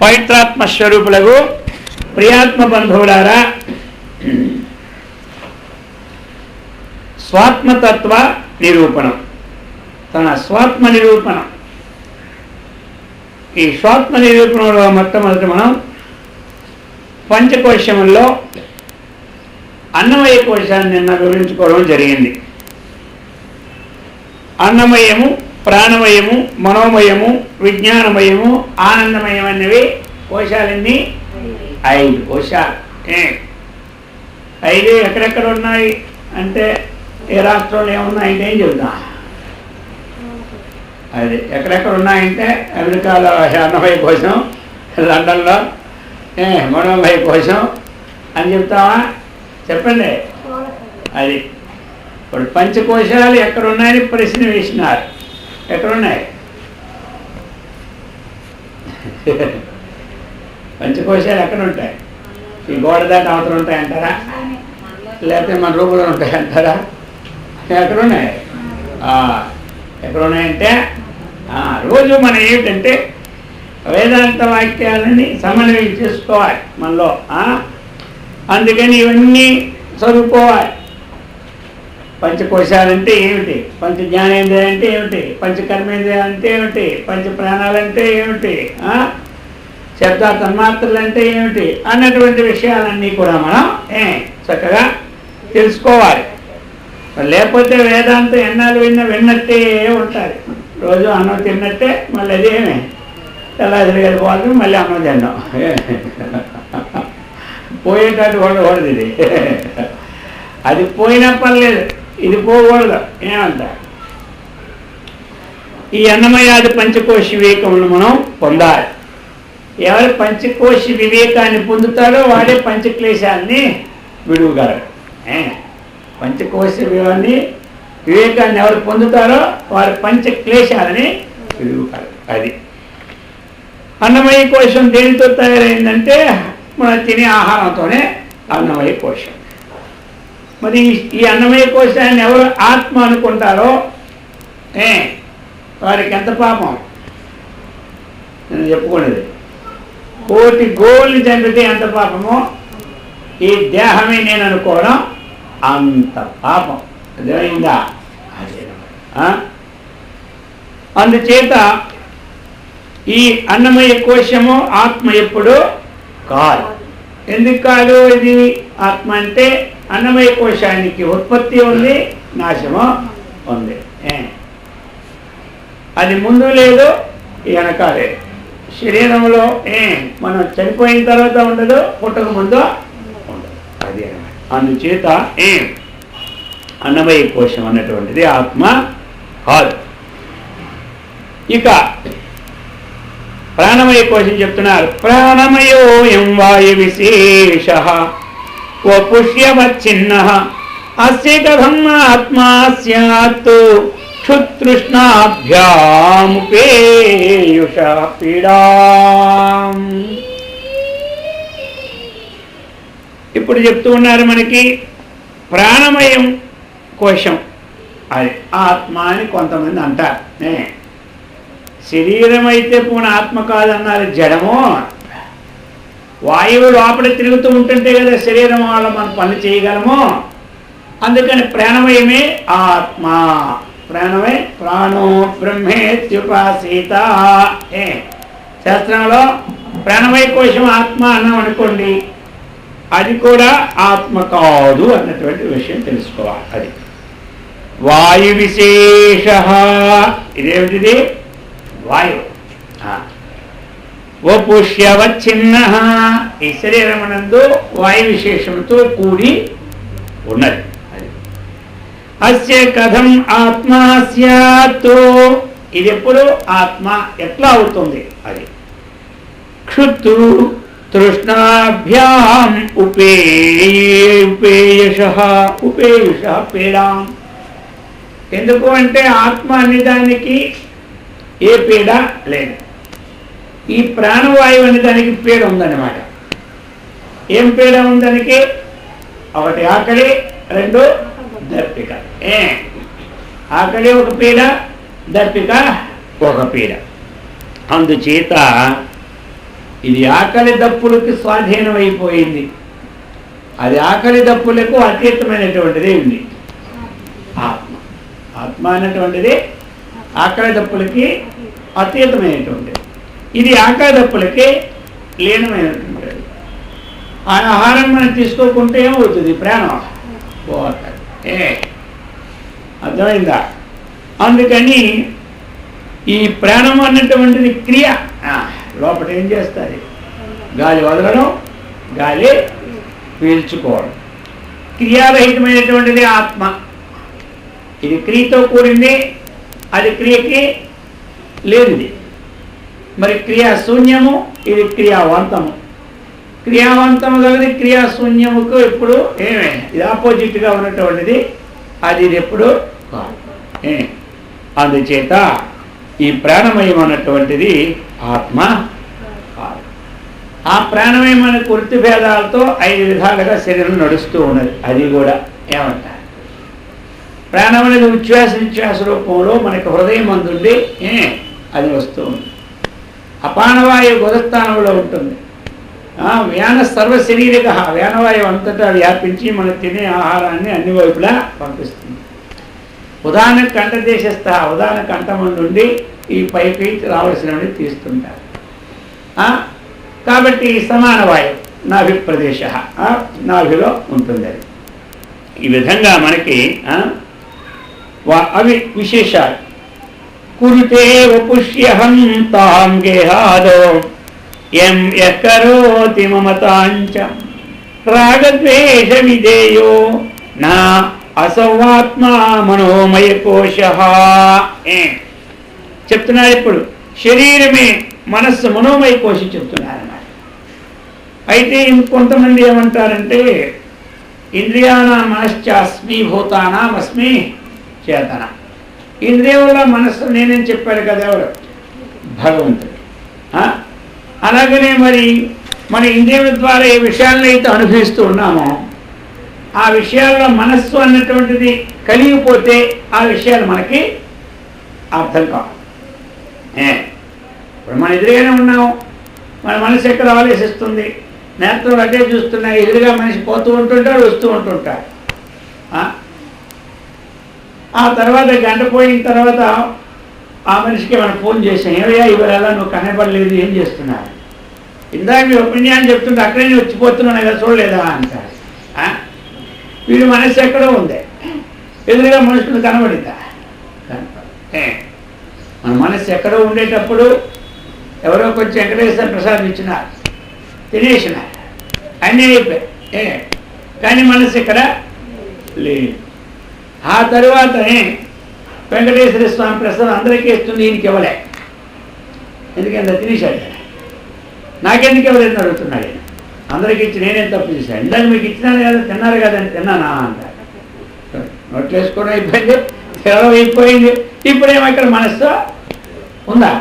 పవిత్రాత్మ స్వరూపులకు ప్రియాత్మ బంధువులారా, స్వాత్మతత్వ నిరూపణం, తన స్వాత్మ నిరూపణం. ఈ స్వాత్మ నిరూపణలో మొట్టమొదటి మనం పంచకోశముల్లో అన్నమయ కోశాన్ని నిన్న వివరించుకోవడం జరిగింది. అన్నమయము, ప్రాణమయము, మనోమయము, విజ్ఞానమయము, ఆనందమయం అనేవి కోశాలన్నీ 5 కోశాలు. 5 ఎక్కడెక్కడ ఉన్నాయి అంటే ఏ రాష్ట్రంలో ఏమున్నాయంటే ఏం చెబుతాం. అది ఎక్కడెక్కడ ఉన్నాయంటే అమెరికాలో అన్నమయ కోశం, లండన్లో మనోమయ కోశం అని చెప్తావా? చెప్పండి. అది ఇప్పుడు పంచకోశాలు ఎక్కడున్నాయని ప్రశ్న వేసినారు. ఎక్కడున్నాయి పంచకోశాలు? ఎక్కడ ఉంటాయి? ఈ గోడ దాటి అవతలు ఉంటాయంటారా, లేకపోతే మన రూపులో ఉంటాయంటారా? ఎక్కడున్నాయి? ఎక్కడున్నాయంటే రోజు మనం ఏమిటంటే వేదాంత వాక్యాలని సమన్వయం చేసుకోవాలి మనలో. అందుకని ఇవన్నీ చదువుకోవాలి. పంచకోశాలంటే ఏమిటి, పంచ జ్ఞానేంద్రియాలు అంటే ఏమిటి, పంచకర్మేంద్రియాలు అంటే ఏమిటి, పంచ ప్రాణాలంటే ఏమిటి, శబ్ద తన్మాత్రలు అంటే ఏమిటి అన్నటువంటి విషయాలన్నీ కూడా మనం చక్కగా తెలుసుకోవాలి. లేకపోతే వేదాంతం ఎన్నాళ్ళు విన్నట్టే ఉంటారు. రోజు అన్నం తిన్నట్టే మళ్ళీ అదేమే ఎలా తిరగలిపోవాలి, మళ్ళీ అన్నం తిన్నాం పోయేటట్టు ఉండకూడదు. ఇది అది పోయినా పర్లేదు, ఇది పోకూడదు. ఏమంటారు? ఈ అన్నమయాది పంచకోశ వివేకమును మనం పొందాలి. ఎవరు పంచకోశ వివేకాన్ని పొందుతారో వాడే పంచక్లేశాన్ని విడువగలరు. పంచకోశ వివేకాన్ని ఎవరు పొందుతారో వారు పంచక్లేశాలని విడువగలరు. అది అన్నమయ కోశం దేనితో తయారైందంటే మనం తినే ఆహారంతోనే అన్నమయ కోశం. మరి ఈ అన్నమయ కోశాన్ని ఎవరు ఆత్మ అనుకుంటారో వారికి ఎంత పాపం నేను చెప్పుకునేది. 1,000,000 గోవుల్ని చంపితే ఎంత పాపమో ఈ దేహమే నేను అనుకోవడం అంత పాపం. అదేమైందా? అందుచేత ఈ అన్నమయ కోశము ఆత్మ ఎప్పుడు కాదు. ఎందుకు కాదు? ఇది ఆత్మ అంటే అన్నమయ కోశానికి ఉత్పత్తి ఉంది, నాశము ఉంది. అది ముందు లేదు, వెనక లేదు. శరీరంలో మనం చనిపోయిన తర్వాత ఉండదు, పుట్టక ముందు ఉండదు. అది అన్నమాట. అందుచేత అన్నమయ కోశం అన్నటువంటిది ఆత్మ కాదు. ఇక ప్రాణమయ కోశం చెప్తున్నారు. ప్రాణమయోయం వాయు విశేష వపుష్యవచ్చిన్న అస్య కథం ఆత్మా స్యాత్ క్షుతృష్ణాభ్యాముపేయుష పీడాం. ఇప్పుడు చెప్తూ ఉన్నారు మనకి ప్రాణమయం కోశం అది ఆత్మ అని కొంతమంది అంటారు. శరీరం అయితే పూర్ణ ఆత్మ కాదన్నారు. జడము వాయువు లోపల తిరుగుతూ ఉంటుంటే కదా శరీరం వల్ల మనం పనులు చేయగలము. అందుకని ప్రాణమయమే ఆత్మ. ప్రాణమే ప్రాణో బ్రహ్మేత్యుపాసీత. శాస్త్రంలో ప్రాణమయ కోశం ఆత్మ అన్నాం అనుకోండి, అది కూడా ఆత్మ కాదు అన్నటువంటి విషయం తెలుసుకోవాలి. అది వాయు విశేష. ఇదేమిటిది? వాయువు. వపుష్యవచ్చిన్న. ఈ శరీరమునందు వాయు విశేషంతో కూడి ఉన్నది. అస్య కథం ఆత్మా స్యాత్. ఇది ఎప్పుడు ఆత్మ ఎట్లా అవుతుంది? అది క్షుతు తృష్ణాభ్యాం ఉపేయుష పీడాం. ఎందుకు అంటే ఆత్మ అనే దానికి ఏ పీడ లేదు. ఈ ప్రాణవాయువు అనే దానికి పీడ ఉందన్నమాట. ఏం పీడ ఉందానికి? ఒకటి ఆకలి, 2 దప్పిక. ఆకలి ఒక పీడ, దప్పిక ఒక పీడ. అందుచేత ఇది ఆకలి దప్పులకి స్వాధీనమైపోయింది. అది ఆకలి దప్పులకు అతీతమైనటువంటిది ఉంది ఆత్మ. ఆత్మ అనేటువంటిది ఆకలి దప్పులకి అతీతమైనటువంటిది. ఇది ఆకలి దప్పులకి లీనమైనటువంటిది. ఆ ఆహారం మనం తీసుకోకుంటే ఏమవుతుంది? ప్రాణం పోతుంది. అర్థమైందా? అందుకని ఈ ప్రాణం అన్నటువంటిది క్రియ. లోపల ఏం చేస్తుంది? గాలి వదలడం, గాలి పీల్చుకోవడం. క్రియారహితమైనటువంటిది ఆత్మ. ఇది క్రియతో కూడింది, అది క్రియకి లేనిది. మరి క్రియాశూన్యము, ఇది క్రియావంతము. క్రియావంతము కలిగి క్రియాశూన్యముకు ఎప్పుడు ఇది ఆపోజిట్గా ఉన్నటువంటిది. అది ఎప్పుడు అందుచేత ఈ ప్రాణమయం అన్నటువంటిది ఆత్మ కాదు. ఆ ప్రాణమయమైన వృత్తి భేదాలతో 5 విధాలుగా శరీరం నడుస్తూ ఉన్నది. అది కూడా ఏమంటారు? ప్రాణం అనేది ఉచ్ఛ్వాస నిశ్వాస రూపంలో మనకి హృదయం అందుండి అది వస్తూ ఉంది. అపానవాయువు గుదస్థానంలో ఉంటుంది. వ్యాన సర్వశరీరక వ్యానవాయువు అంతటా వ్యాపించి మనం తినే ఆహారాన్ని అన్ని వైపులా పంపిస్తుంది. ఉదాహరణ కంఠదేశస్థ, ఉదాహరణ కంఠం నుండి ఈ పైకి రావాల్సినవి తీస్తుంటారు. కాబట్టి సమాన వాయువు నాభి ప్రదేశ, నాభిలో ఉంటుంది. అది ఈ విధంగా మనకి అవి విశేషాలు. కురుతే వపుష్యహం తాం గేహాదో ఎం యకరోతి మమతాంచ రాగద్వేష విధేయో నా అసౌవాత్మ మనోమయ కోశ. చెప్తున్నారు ఇప్పుడు శరీరమే మనస్సు మనోమయ కోశం చెప్తున్నారన్నమాట. అయితే ఇంకొంతమంది ఏమంటారంటే ఇంద్రియానా మనశ్చాస్మి భూతానాం అస్మి చేతన. ఇంద్రియంలో మనస్సు నేనేం చెప్పాడు కదా ఎవరు? భగవంతుడు. అలాగనే మరి మన ఇంద్రియం ద్వారా ఏ విషయాలను అయితే అనుభవిస్తూ ఉన్నామో ఆ విషయాల్లో మనస్సు అన్నటువంటిది కలిగిపోతే ఆ విషయాలు మనకి అర్థం కావు. ఇప్పుడు మన ఎదురుగానే ఉన్నాము, మన మనసు ఎక్కడ ఆలోచిస్తుంది, నేత్రం అదే చూస్తున్నాయి, ఎదురుగా మనిషి పోతూ ఉంటుంటాడు, వస్తూ ఉంటుంటాడు. ఆ తర్వాత గంట పోయిన తర్వాత ఆ మనిషికి మనం ఫోన్ చేసాం, ఏమయ్యా ఇవాళ నువ్వు కనపడలేదు, ఏం చేస్తున్నావు? ఇందాక మీ ఒపీనియన్ చెప్తుంటే అక్కడే నేను వచ్చిపోతున్నాను కదా, చూడలేదా అంటారు. వీడి మనసు ఎక్కడో ఉంది, ఎదురుగా మనుషులు కనబడిందా? మన మనసు ఎక్కడో ఉండేటప్పుడు ఎవరో కొంచెం వెంకటేశ్వర ప్రసాద్ ఇచ్చినారు, తినేసినారు, అన్నీ అయిపోయాయి. కానీ మనసు ఇక్కడ లేదు. ఆ తరువాత వెంకటేశ్వర స్వామి ప్రసాదం అందరికీ ఇస్తుంది, ఈయనకి ఇవ్వలే. ఎందుకంటే తినేశాడు, నాకెందుకు ఇవ్వలేదని అడుగుతున్నాడు. అందరికి ఇచ్చి నేనేం తప్పు చేశాను? ఇందాక మీకు ఇచ్చినాను కదా, తిన్నారు కదా అని తిన్నానా అంటారు. నోట్లు వేసుకోవడం అయిపోయింది, తినడం అయిపోయింది. ఇప్పుడేమో ఇక్కడ మనస్సు ఉందా?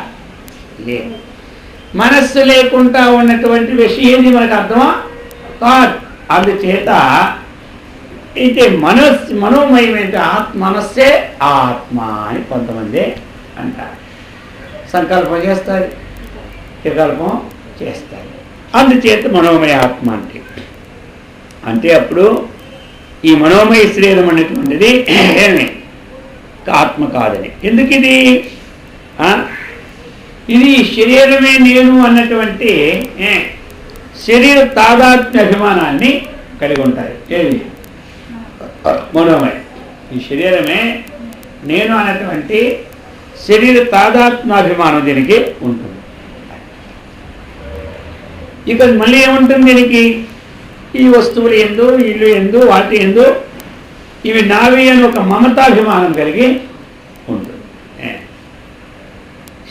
లేదు. మనస్సు లేకుండా ఉన్నటువంటి విషయం ఏంది మనకు అర్థమా కాదు. అందుచేత అయితే మనోమయమైతే మనస్సే ఆత్మ అని కొంతమంది అంటారు. సంకల్పం చేస్తారు, వికల్పం చేస్తారు. అందుచేత మనోమయ ఆత్మ అంటే అప్పుడు ఈ మనోమయ శరీరం అనేటువంటిది ఏమి ఆత్మ కాదని. ఎందుకు ఇది? ఇది శరీరమే నేను అన్నటువంటి శరీర తాదాత్మ్య అభిమానాన్ని కలిగి ఉంటాయి. ఏది? మనోమయ. ఈ శరీరమే నేను అన్నటువంటి శరీర తాదాత్మ్యాభిమానం దీనికి ఉంటుంది. ఇక మళ్ళీ ఏముంటుంది దీనికి? ఈ వస్తువులు ఎందు, ఇల్లు ఎందు, వాటి ఎందు ఇవి నావి అని ఒక మమతాభిమానం కలిగి ఉంటుంది.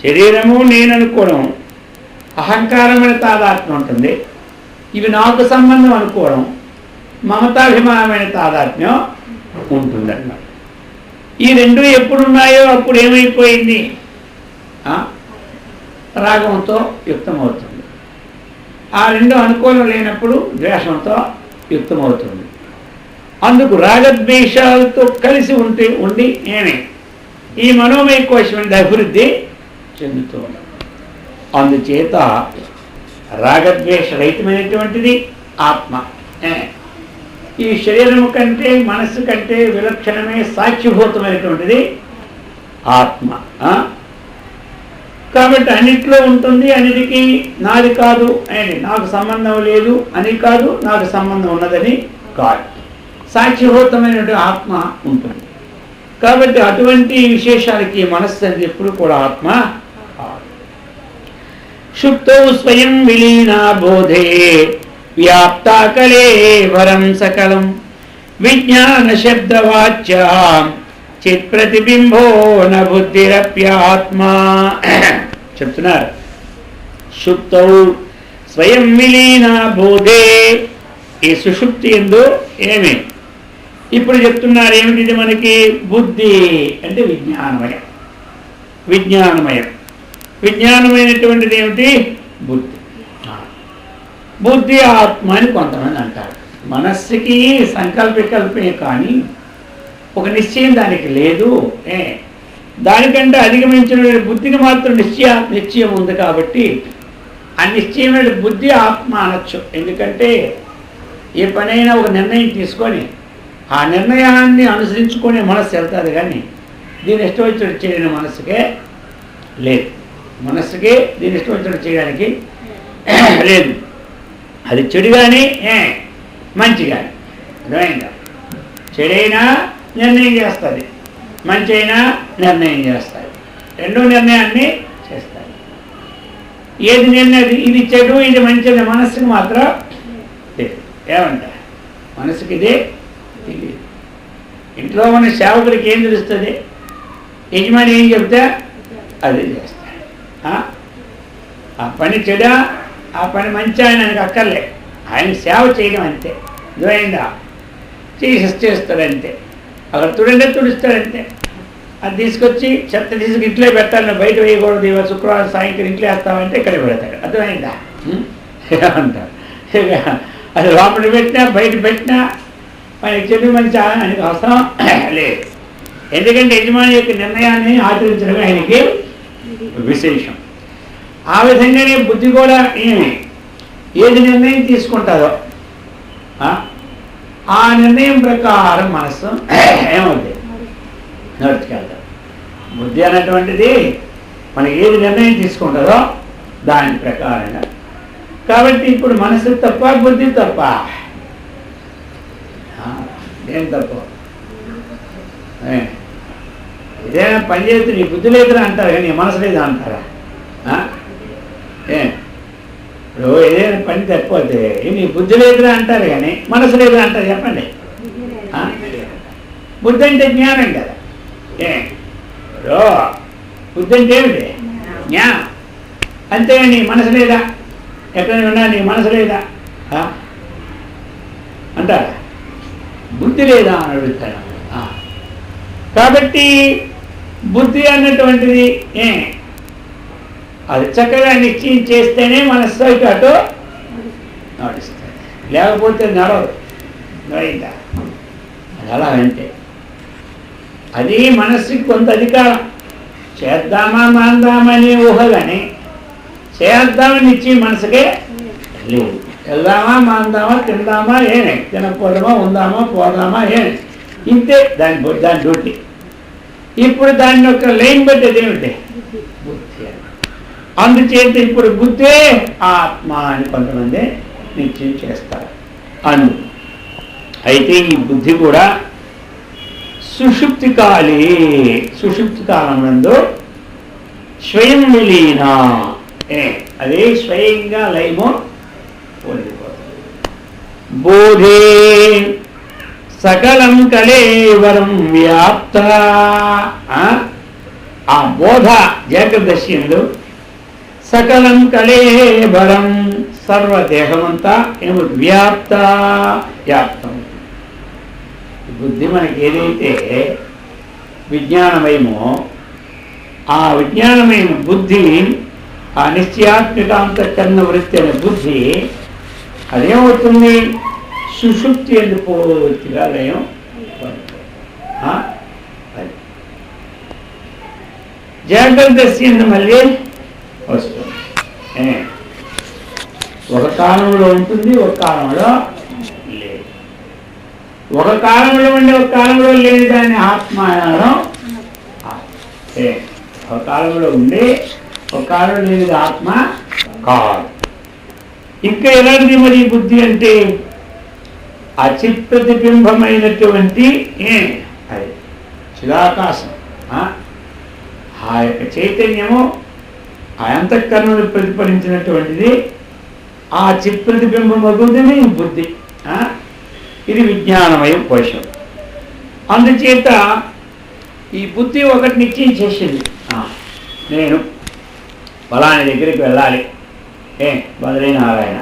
శరీరము నేను అనుకోవడం, అహంకారమైన తాదాత్మ్యం ఉంటుంది. ఇవి నాకు సంబంధం అనుకోవడం, మమతాభిమానమైన తాదాత్మ్యం ఉంటుందన్నమాట. ఈ రెండు ఎప్పుడున్నాయో అప్పుడు ఏమైపోయింది? రాగంతో యుక్తమవుతుంది. ఆ రెండు అనుకూలం లేనప్పుడు ద్వేషంతో యుక్తమవుతుంది. అందుకు రాగద్వేషాలతో కలిసి ఉండి ఈ మనోమయ కోశం అభివృద్ధి చెందుతూ ఉన్నాం. అందుచేత రాగద్వేష రహితమైనటువంటిది ఆత్మ. ఈ శరీరము కంటే మనస్సు కంటే విలక్షణమే సాక్షిభూతమైనటువంటిది ఆత్మ. కాబట్టి అన్నిట్లో ఉంటుంది, అన్నిటికీ నాది కాదు అని, నాకు సంబంధం లేదు అని కాదు, నాకు సంబంధం ఉన్నదని కాదు, సాక్షిభూతమైనటువంటి ఆత్మ ఉంటుంది. కాబట్టి అటువంటి విశేషాలకి మనస్సు అని ఎప్పుడు కూడా ఆత్మ. శుప్తో స్వయం విలీనా బోధే వ్యాప్తా కలేవరం సకలం విజ్ఞాన శబ్దవాచ్య చిత్ ప్రతిబింబో న బుద్ధిరప్యాత్మా. చెప్తున్నారు, శుప్తౌ స్వయం విలీనా బోధే. ఈ సుషుప్తి ఎందు ఏమి ఇప్పుడు చెప్తున్నారు, ఏమిటి మనకి? బుద్ధి అంటే విజ్ఞానమయం. విజ్ఞానమయం, విజ్ఞానమైనటువంటిది ఏమిటి? బుద్ధి. బుద్ధి ఆత్మ అని కొంతమంది అంటారు. మనస్సుకి సంకల్పమే కానీ ఒక నిశ్చయం దానికి లేదు. దానికంటే అధిగమించిన బుద్ధికి మాత్రం నిశ్చయం ఉంది. కాబట్టి ఆ నిశ్చయమైన బుద్ధి ఆత్మ అనొచ్చు. ఎందుకంటే ఏ పనైనా ఒక నిర్ణయం తీసుకొని ఆ నిర్ణయాన్ని అనుసరించుకొని మనస్సు వెళ్తుంది, కానీ దీని ఇష్టం వచ్చినట్టు చేయని మనస్సుకే లేదు. మనస్సుకే దీని ఇష్టం వచ్చినట్టు చేయడానికి లేదు. అది చెడు కానీ మంచి కానీ అర్థమైందా? చెడైనా నిర్ణయం చేస్తుంది, మంచి అయినా నిర్ణయం చేస్తుంది, రెండో నిర్ణయాన్ని చేస్తుంది. ఏది నిర్ణయం, ఇది చెడు ఇది మంచిది మనస్సుకి మాత్రం తెలియదు. ఏమంటారు? మనసుకి ఇదే తెలియదు. ఇంట్లో ఉన్న సేవకుడికి ఏం తెలుస్తుంది? యజమాని ఏం చెప్తే అదే చేస్తాడు. ఆ పని చెడా ఆ పని మంచి ఆయనకి అక్కర్లే, ఆయన సేవ చేయడం అంతే. ఇదైందా చేస్తాడంతే. అక్కడ తుడుస్తాడంతే. అది తీసుకొచ్చి చెత్త తీసుకు ఇంట్లో పెట్టాలని, బయట వేయకూడదు, ఇవాళ శుక్రవారం సాయంత్రం ఇంట్లో వేస్తామంటే ఇక్కడ పెడతాడు. అర్థమైందా? ఏమంటారు? అది లోపల పెట్టినా బయట పెట్టినా ఆయనకి చెడు మంచి ఆయనకి అవసరం లేదు. ఎందుకంటే యజమాని యొక్క నిర్ణయాన్ని ఆచరించడం ఆయనకి విశేషం. ఆ విధంగానే బుద్ధి కూడా ఏది నిర్ణయం తీసుకుంటుందో ఆ నిర్ణయం ప్రకారం మనస్సు ఏమవుతుంది? నడుచుకెళ్తాం. బుద్ధి అన్నటువంటిది మనకి ఏది నిర్ణయం తీసుకుంటుందో దాని ప్రకారంగా. కాబట్టి ఇప్పుడు మనసు తప్ప బుద్ధి తప్ప? ఏం తప్ప? ఏదైనా పని చేస్తే నీ బుద్ధి లేదురా అంటారు, కానీ నీ మనసు లేదా అంటారా? ఇప్పుడు ఏదైనా పని తప్పిపోతే నీ బుద్ధి లేదురా అంటారు, కానీ మనసు లేదురా అంటారు. చెప్పండి. బుద్ధి అంటే జ్ఞానం కదా. ఇప్పుడు బుద్ధి అంటే ఏమిటి? జ్ఞానం. అంతేగా నీ మనసు లేదా? ఎక్కడైనా ఉన్నా నీ మనసు లేదా అంటారా? బుద్ధి లేదా అని అడుగుతాను. కాబట్టి బుద్ధి అన్నటువంటిది అది చక్కగా నిశ్చయం చేస్తేనే మనస్సు అటు నడుస్తుంది, లేకపోతే నడవదు. నడైందా? అది అలా అంటే అది మనస్సుకి కొంత అధికారం. చేద్దామా మాందామని ఊహ, కానీ చేద్దామని నిశ్చయం మనసుకే లేదు. వెళ్దామా మాందామా, తిందామా తినకపోదామా, ఉందామా పోదామా ఇంతే దాని డ్యూటీ. ఇప్పుడు దాన్ని ఒక లైన్ బట్టి ఏమిటి? బుద్ధి. అందుచేత ఇప్పుడు బుద్ధే ఆత్మ అని కొంతమంది నిశ్చయం చేస్తారు. అయితే ఈ బుద్ధి కూడా సుషుప్తి కాలం నందు స్వయం విలీన, అదే స్వయంగా లయము పొందిపోతుంది. బోధే సకలం కలేవరం వ్యాప్త. ఆ బోధ జాగ్రత్త సకలం కలేవరం, సర్వదేహమంతా ఏమిటి? వ్యాప్తం. బుద్ధి మనకి ఏదైతే విజ్ఞానమయమో ఆ విజ్ఞానమైన బుద్ధి, ఆ నిశ్చయాత్మికాంతకరణ వృత్తి అనే బుద్ధి అదేమవుతుంది? సుషుప్తి ఎందుకు పూర్తిగా లయం. జాగ్రత్త మళ్ళీ వస్తుంది. ఒక కాలంలో ఉంటుంది, ఒక కాలంలో లేదు. ఒక కాలంలో ఉండి ఒక కాలంలో లేని దాన్ని ఆత్మ అనడం. ఒక కాలంలో ఉండి ఒక కాలంలో లేనిది ఆత్మ కాదు. ఇంకా ఎలాంటిది మరి బుద్ధి అంటే అచిప్రతిబింబమైనటువంటి అది చిదాకాశం. ఆ యొక్క చైతన్యము ఆ అంతఃకరణను ప్రతిఫలించినటువంటిది. ఆ చిత్ప్రతిబింబం అవుతుంది బుద్ధి. ఇది విజ్ఞానమయం కోశం. అందుచేత ఈ బుద్ధి ఒకటి నిశ్చయించేసింది, నేను ఫలాని దగ్గరికి వెళ్ళాలి, బద్రీనారాయణ.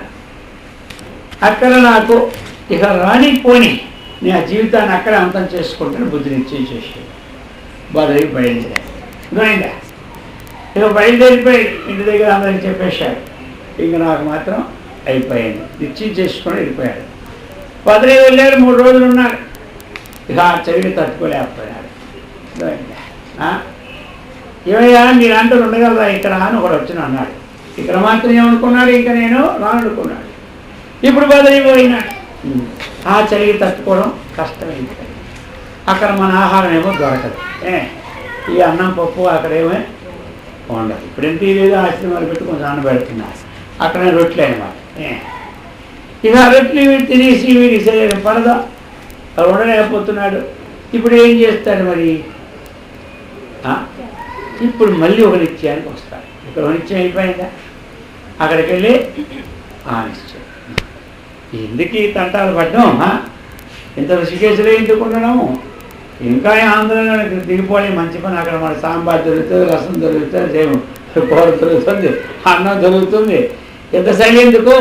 అక్కడ నాకు ఇక రాని పోని నేను ఆ జీవితాన్ని అక్కడ అంతం చేసుకుంటాను. బుద్ధి నిశ్చయించేసింది. బద్రీకి బయలుదేరాడు. గోయిందా ఇక బయలుదేరిపోయి ఇంటి దగ్గర అందరికి చెప్పేశాడు. ఇంక నాకు మాత్రం అయిపోయింది. నిశ్చయం చేసుకొని వెళ్ళిపోయాడు. బద్రీ వెళ్ళాడు. 3 రోజులు ఉన్నాడు. ఇక ఆ చదివి తట్టుకోలేకపోయాడు. ఏమయ్యా మీరు అంటూ ఉండగలరా ఇక్కడ అని ఒకడు వచ్చిన అన్నాడు. ఇక్కడ మాత్రం ఏమనుకున్నాడు, ఇంకా నేను రానుకున్నాడు. ఇప్పుడు బద్రీ పోయినాడు. ఆ చలికి తట్టుకోవడం కష్టమైంది. అక్కడ మన ఆహారం ఏమో దొరకదు. ఈ అన్నం పప్పు అక్కడేమో ఉండదు. ఇప్పుడు ఎంత లేదు ఆశ్రమాలు పెట్టి కొంచెం అన్నబెడుతున్నారు. అక్కడ రొట్టెలు అనమాట. ఇక ఆ రొట్టెలు వీడు తినేసి వీడి శరీరం పడదా, ఉండలేకపోతున్నాడు. ఇప్పుడు ఏం చేస్తాడు మరి? ఇప్పుడు మళ్ళీ ఒక నిత్యానికి వస్తాడు. ఇక్కడ నిత్యం అయిపోయిందా, అక్కడికి వెళ్ళి నిశ్చయం. ఎందుకు ఈ తంటాలు పడ్డం? ఇంత ఋషికేశులో ఎందుకు ఉండడము? ఇంకా ఆంధ్రలో దిగిపోయి మంచి పని. అక్కడ మన సాంబార్ దొరుకుతుంది, రసం దొరుకుతుంది, కూర దొరుకుతుంది, అన్నం దొరుకుతుంది. ఎంత శైలి ఎందుకు?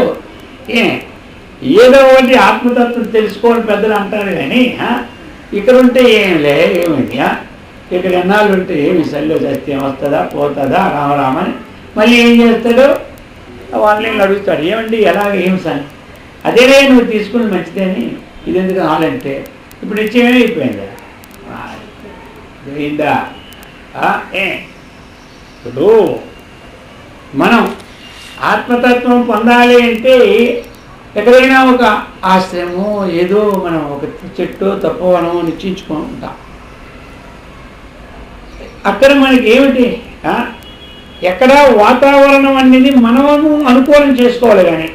ఏదో ఒకటి ఆత్మతత్వం తెలుసుకోని పెద్దలు అంటారు. కానీ ఇక్కడ ఉంటే ఏమైంది? ఇక్కడ ఎన్నాళ్ళు ఉంటే ఏమి శైలిలో చేస్తే వస్తుందా పోతుందా రామరామని మళ్ళీ ఏం చేస్తాడు? వాళ్ళని అడుగుతాడు, ఏమండి ఎలాగ ఏమి సార్? అదేనే నువ్వు తీసుకుని మంచిదేని, ఇది ఎందుకు రావాలంటే ఇప్పుడు నిశ్చయమే అయిపోయిందా? అయిందా? ఇప్పుడు మనం ఆత్మతత్వం పొందాలి అంటే ఎక్కడైనా ఒక ఆశ్రమము, ఏదో మనం ఒక చెట్టు తప్పవనము నిశ్చయించుకుంటాం. అక్కడ మనకి ఏమిటి? ఎక్కడ వాతావరణం అనేది మనము అనుకూలం చేసుకోవాలి. కానీ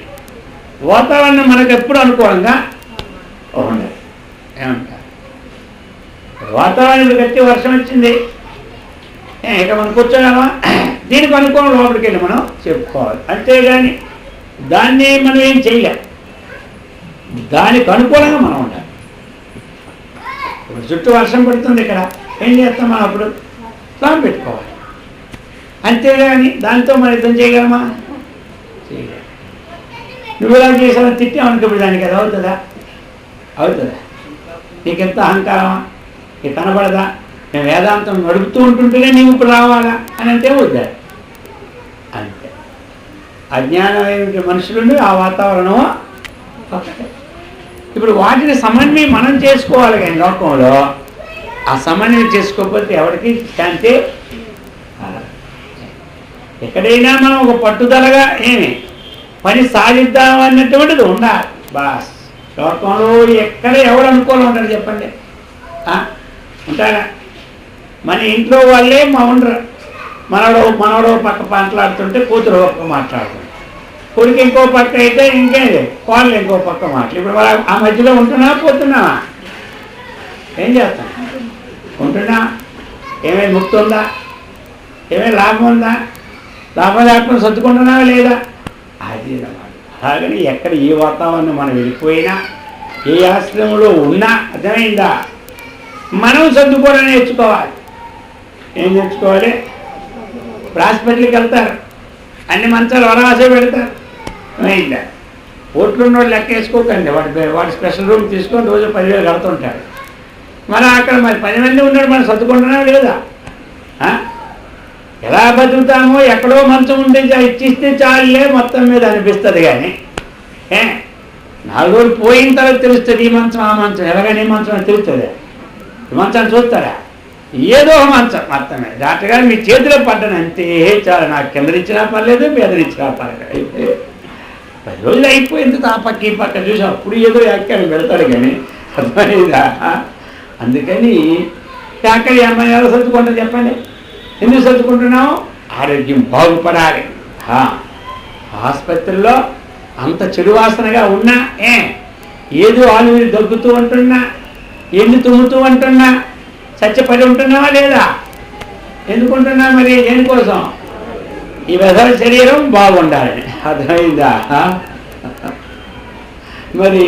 వాతావరణం మనకు ఎప్పుడు అనుకూలంగా ఉండదు. ఏమంటారు? వాతావరణం గట్టి వర్షం వచ్చింది, ఇక మనం కూర్చోగలమా? దీనికి అనుకూలం లోపలికి వెళ్ళి మనం చెప్పుకోవాలి. అంతేగాని దాన్ని మనం ఏం చేయలేం. దానికి అనుకూలంగా మనం ఉండాలి. ఇప్పుడు చుట్టూ వర్షం పడుతుంది, ఇక్కడ ఏం చేస్తాం మనం? అప్పుడు స్లాబ్ పెట్టుకోవాలి. అంతేగాని దాంతో మనం యుద్ధం చేయగలమా? చేయలేము. నువ్వు ఎలా చేసావని తిట్టామనుకో, ఇప్పుడు దానికి అది అవుతుందా? అవుతుందా? నీకెంత అహంకారమా? నీకు కనబడదా? మేము వేదాంతం నడుపుతూ ఉంటుంటేనే నీవు ఇప్పుడు రావాలా అని అంటే వద్దా? అంతే. అజ్ఞానమైన మనుషులు ఆ వాతావరణం ఒకటే. ఇప్పుడు వాటిని సమన్వయం మనం చేసుకోవాలి. కానీ లోకంలో ఆ సమన్వయం చేసుకోకపోతే ఎవరికి శాంతి? ఎక్కడైనా మనం ఒక పట్టుదలగా పని సాధిద్దాం అన్నటువంటిది ఉండాలి. బాస్ లోకంలో ఎక్కడ ఎవరు అనుకూలం ఉంటారు చెప్పండి? ఉంటారా? మన ఇంట్లో వాళ్ళే ఉండరు. మనవడో పక్క మాట్లాడుతుంటే కూతురు ఒక్క మాట్లాడుతుంది, కొడుకు ఇంకో పక్క అయితే ఇంకేది వాళ్ళు ఇంకో పక్క మాటలు. ఇప్పుడు ఆ మధ్యలో ఉంటున్నావా పోతున్నావా? ఏం చేస్తాం? ఉంటున్నా? ఏమైనా ముక్తి ఉందా? ఏమైనా లాభం ఉందా? లాభం లేకుండా సర్దుకుంటున్నావా లేదా? అది అన్నమాట. అలాగని ఎక్కడ ఏ వాతావరణం మనం వెళ్ళిపోయినా, ఏ ఆశ్రమంలో ఉన్నా, అర్థమైందా? మనం సర్దుకోవడం నేర్చుకోవాలి. ఏం నేర్చుకోవాలి? ఇప్పుడు హాస్పిటల్కి వెళ్తారు, అన్ని మంచాలు వరవాసే పెడతారు. అయిందా? ఓట్లున్నోడు లెక్క వేసుకోకండి. వాడి స్పెషల్ రూమ్ తీసుకొని రోజు 10,000 కడుతుంటాడు. మనం అక్కడ మరి 10 మంది ఉన్నాడు, మనం సర్దుకుంటున్నా లేదా? ఎలా బతుకుతామో ఎక్కడో మంచం ఉంటే ఇచ్చిస్తే చాలులే మొత్తం మీద అనిపిస్తుంది. కానీ 4 రోజులు పోయిన తర్వాత తెలుస్తుంది ఈ మంచం ఆ మంచం. ఎలాగని ఈ మంచం అని తెలుస్తుంది? ఈ మంచాన్ని చూస్తారా? ఏదో మంచం మొత్తమే. డాక్టర్ గారు మీ చేతిలో పడ్డాను అంతే చాలు. నాకు కిందనిచ్చినా పర్లేదు, బెదరిచ్చినా పర్లేదు. 10 రోజులు అయిపోయింది ఆ పక్క ఈ పక్క చూసి అప్పుడు ఏదో వ్యాఖ్యానం పెడతాడు కానీ అర్థమైందా? అందుకని వ్యాఖ్యలు ఏమైనా ఎలా సర్దుకుంటారు చెప్పండి? ఎందుకు సర్దుకుంటున్నాము? ఆరోగ్యం బాగుపడాలి. ఆసుపత్రిలో అంత చెడు వాసనగా ఉన్నా ఏదో ఆలువిరి దగ్గుతూ ఉంటున్నా, ఎన్ని తుమ్ముతూ ఉంటున్నా చచ్చపడి ఉంటున్నావా లేదా? ఎందుకుంటున్నా మరి? దేనికోసం? ఈ వెధవ శరీరం బాగుండాలని. అర్థమైందా? మరి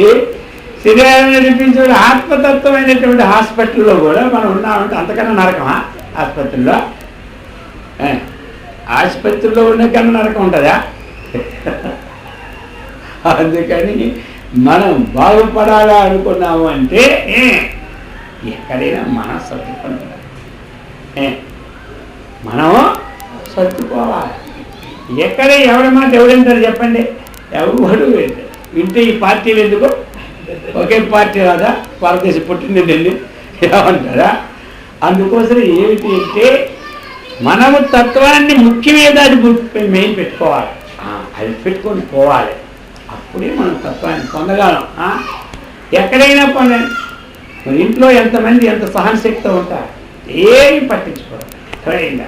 శరీరాన్ని నడిపించే ఆత్మతత్వమైనటువంటి హాస్పిటల్లో కూడా మనం ఉన్నామంటే అంతకన్నా నరకమా? ఆసుపత్రిలో ఉన్న కన్నా నరకం ఉంటుందా? అందుకని మనం బాగుపడాలా అనుకున్నాము అంటే ఎక్కడైనా మనం సర్దుకుంటాం, మనం సర్దుకోవాలి. ఎక్కడ ఎవరి మాట ఎవరింటారు చెప్పండి? ఎవరు వింటే ఈ పార్టీలు ఎందుకు? ఒకే పార్టీ కదా, భారతదేశం పుట్టిందండి ఏమంటారా? అందుకోసం ఏమిటి అంటే మనము తత్వాన్ని ముఖ్యమేదో అది మెయిన్ పెట్టుకోవాలి. అది పెట్టుకొని పోవాలి, అప్పుడే మనం తత్వాన్ని పొందగలం. ఎక్కడైనా పొందండి. మరి ఇంట్లో ఎంతమంది ఎంత సహనశక్తి ఉంటారు, ఏమి పట్టించుకోరు. ఎక్కడైనా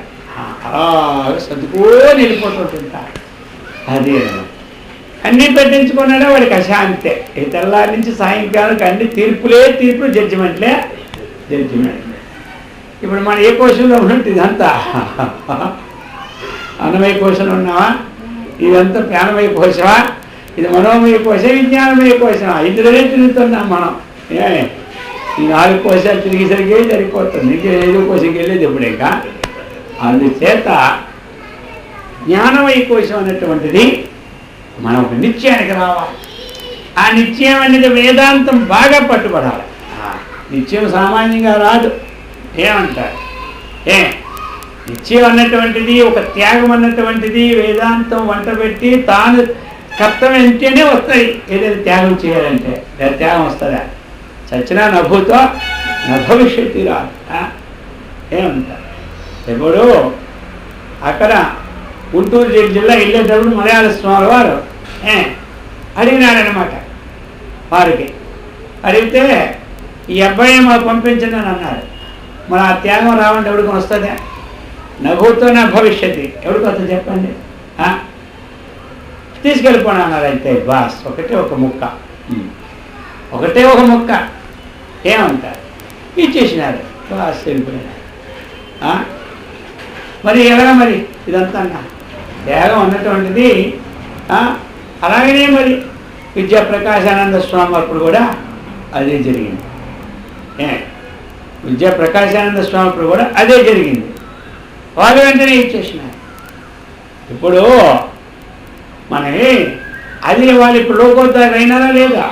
సర్దుకొని వెళ్ళిపోతుంటారు. అదే అన్నీ పట్టించుకున్నాడా వాడికి అశాంతే. ఈ తెల్లారి నుంచి సాయంకాలం అన్ని తీర్పులు, జడ్జిమెంట్లే. ఇప్పుడు మనం ఏ కోశంలో ఉన్నట్టు ఇదంతా అన్నమయ కోశంలో ఉన్నావా? ఇదంతా ప్రాణమయ కోశమా? ఇది మనోమయ కోశం, విజ్ఞానమయ కోశమా? ఇందులోనే తిరుగుతున్నాం మనం. ఈ 4 కోశాలు తిరిగేసరికి సరిపోతుంది. ఇంకా 5వ కోశంకి వెళ్ళేది ఎప్పుడు? ఇంకా అందుచేత జ్ఞానమయ కోశం అనేటువంటిది మనం ఒక నిశ్చయానికి రావాలి. ఆ నిశ్చయం అనేది వేదాంతం బాగా పట్టుబడాలి. నిశ్చయం సామాన్యంగా రాదు. ఏమంటారు? నిశ్చయం అన్నటువంటిది, ఒక త్యాగం అన్నటువంటిది వేదాంతం వంట పెట్టి తాను కర్తవ్యం ఎంతేనే వస్తాయి. ఏదైనా త్యాగం చేయాలంటే త్యాగం వస్తుందా? చచ్చినా నభూతో నభవిష్యత్తు రాదు. ఏమంటారు? ఇప్పుడు అక్కడ గుంటూరు జిల్లా వెళ్ళేటప్పుడు మలయాళ స్వామి వారు అడిగినారనమాట. వారికి అడిగితే ఈ అబ్బాయి మాకు పంపించండి అని అన్నారు. మరి ఆ త్యాగం రావండి ఎవరికి వస్తుందా? నభూతో నా భవిష్యత్తు ఎవరికి వస్తుంది చెప్పండి? తీసుకెళ్ళిపోయినా అన్నారు. అయితే బాస్ ఒకటే ఒక ముక్క ఏమంటారు? ఇచ్చేసినారు. బాస్ వెళ్ళిపోయినారు. మరి ఎలా మరి ఇదంతా త్యాగం అన్నటువంటిది? అలాగనే మరి విద్యాప్రకాశానంద స్వామి అప్పుడు కూడా అదే జరిగింది. విద్యాప్రకాశానంద స్వామి అప్పుడు కూడా అదే జరిగింది. వాళ్ళు వెంటనే ఇచ్చేసినారు. ఇప్పుడు మనకి అది వాళ్ళు ఇప్పుడు లోకోత్తరం అయినారా లేదా?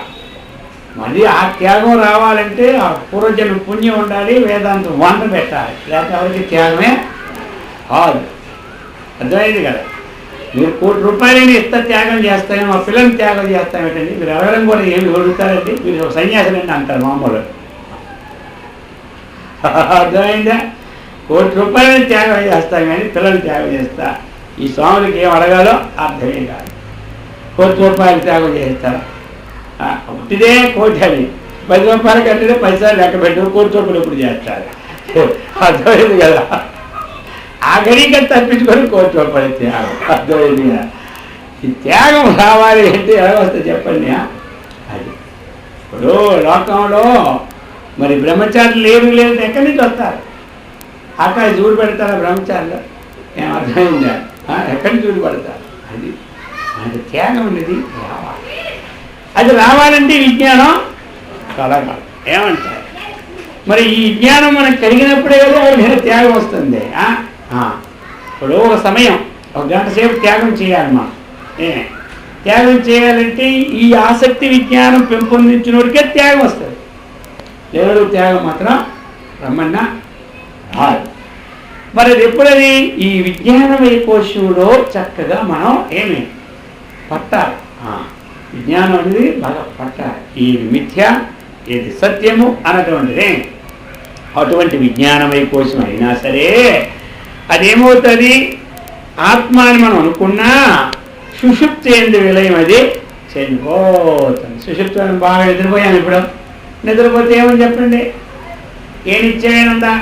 మళ్ళీ ఆ త్యాగం రావాలంటే ఆ పూర్వజన్మ పుణ్యం ఉండాలి, వేదాంతం వంట పెట్టాలి. లేకపోతే ఎవరికి త్యాగమే కాదు. అర్థమైంది కదా? మీరు ₹1,00,00,000 ఇస్తా త్యాగం చేస్తాను, మా పిల్లల్ని త్యాగం చేస్తామేటండి. మీరు అడగడం కూడా ఏమి అడుగుతారండి? మీరు సన్యాసులండి అంటారు మామూలు. అర్థమైందా? ₹1,00,00,000 త్యాగం చేస్తాం కానీ పిల్లల్ని త్యాగం చేస్తా. ఈ స్వాములకి ఏం అడగాలో అర్థమే కాదు. ₹1,00,00,000 త్యాగం చేస్తారు. ఒకటిదే కోటి అని ₹10 కట్టితే 10 సార్లు లెక్క పెట్టి ₹1,00,00,000 ఎప్పుడు చేస్తారు. అర్థమైంది కదా? ఆ గడికి తప్పించుకొని ₹1,00,00,000 త్యాగం. అర్థమైంది కదా? ఈ త్యాగం రావాలి అంటే ఎలా వస్తుంది చెప్పండి? అది ఇప్పుడు లోకంలో మరి బ్రహ్మచారులు లేదు ఎక్కడి నుంచి వస్తారు? ఆకాశ చూడు పెడతారా బ్రహ్మచారులు? ఏం అర్థమైందా? ఎక్కడి నుంచి చూడు పెడతారు? అది మనకి త్యాగం అనేది రావాలి. అది రావాలంటే విజ్ఞానం కలగాలి. ఏమంటారు? మరి ఈ విజ్ఞానం మనకు కలిగినప్పుడే కదా ఎవరికైనా త్యాగం వస్తుంది. ఇప్పుడు ఒక సమయం 1 గంట సేపు త్యాగం చేయాలి. మనం త్యాగం చేయాలంటే ఈ ఆసక్తి విజ్ఞానం పెంపొందించినోడికే త్యాగం వస్తుంది. లేదు త్యాగం మాత్రం రమ్మన్నా రాదు. మరి అది ఎప్పుడది? ఈ విజ్ఞానమయ కోశంలో చక్కగా మనం పట్టాలి. విజ్ఞానం అనేది బాగా పట్టాలి. ఏది మిథ్య ఏది సత్యము అన్నటువంటిదే. అటువంటి విజ్ఞానమయ కోశం అయినా సరే అదేమవుతుంది? ఆత్మ అని మనం అనుకున్నా సుషుప్తి ఎందు విలయం అది చెందిపోతుంది. సుషుప్తిలో బాగా నిద్రపోయాను. ఇప్పుడు నిద్రపోతే ఏమని చెప్పండి? ఏ నిత్యమైనా ఉందా?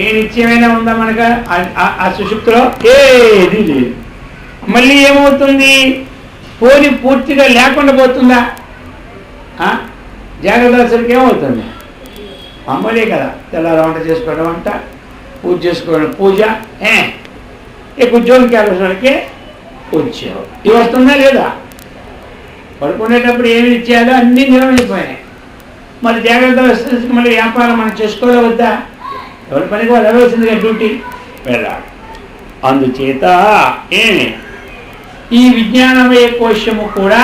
ఏ నిత్యమైనా ఉందా మనకు ఆ సుషుప్తిలో? ఏది లేదు. మళ్ళీ ఏమవుతుంది? పోని పూర్తిగా లేకుండా పోతుందా? జాగ్రత్త దశకి ఏమవుతుంది? మామూలే కదా, తెల్లారి వంట చేసుకోవడం, వంట పూజ చేసుకోవడం, పూజ ఉద్యోగం కావాల్సినకి ఉద్యోగం. ఇవి వస్తుందా లేదా? పడుకునేటప్పుడు ఏమి ఇచ్చేయాలో అన్నీ నిర్వహించిపోయినాయి. మరి జాగ్రత్త వస్తుంది. మళ్ళీ వ్యాపారం మనం చేసుకోలే వద్దా? ఎవరి పనికి వాళ్ళు వెళ్ళవలసిందిగా డ్యూటీ వెళ్ళాలి. అందుచేత ఈ విజ్ఞానమయ కోశము కూడా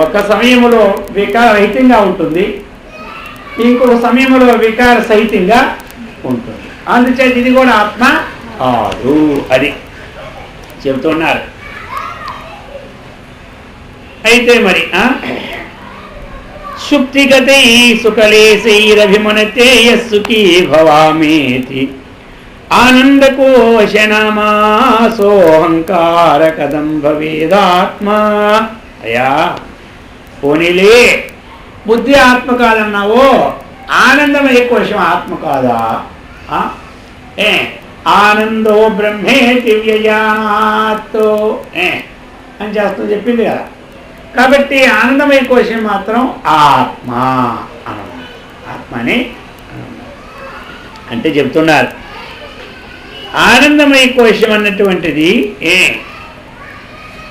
ఒక సమయంలో వికారరహితంగా ఉంటుంది, ఇంకొక సమయంలో వికార సహితంగా ఉంటుంది. అందుచేత ఇది కూడా ఆత్మ కాదు అది చెబుతున్నారు. అయితే మరి సుప్తిగతే సుఖలేశైరభిమనతే యస్సుఖీ భవామేతి ఆనందకోశనామాసోహంకార కథం భవేదాత్మా. అయ్యా పోనీలే, బుద్ధి ఆత్మ కాదన్నావో, ఆనందమయ కోశం ఆత్మ కాదా? ఆనందో బ్రహ్మేతి వ్యజానాత్ అని చేస్తూ చెప్పింది కదా. కాబట్టి ఆనందమయ కోశం మాత్రం ఆత్మ అన్నమాట. ఆత్మని అంటే చెప్తున్నారు. ఆనందమయ కోశం అన్నటువంటిది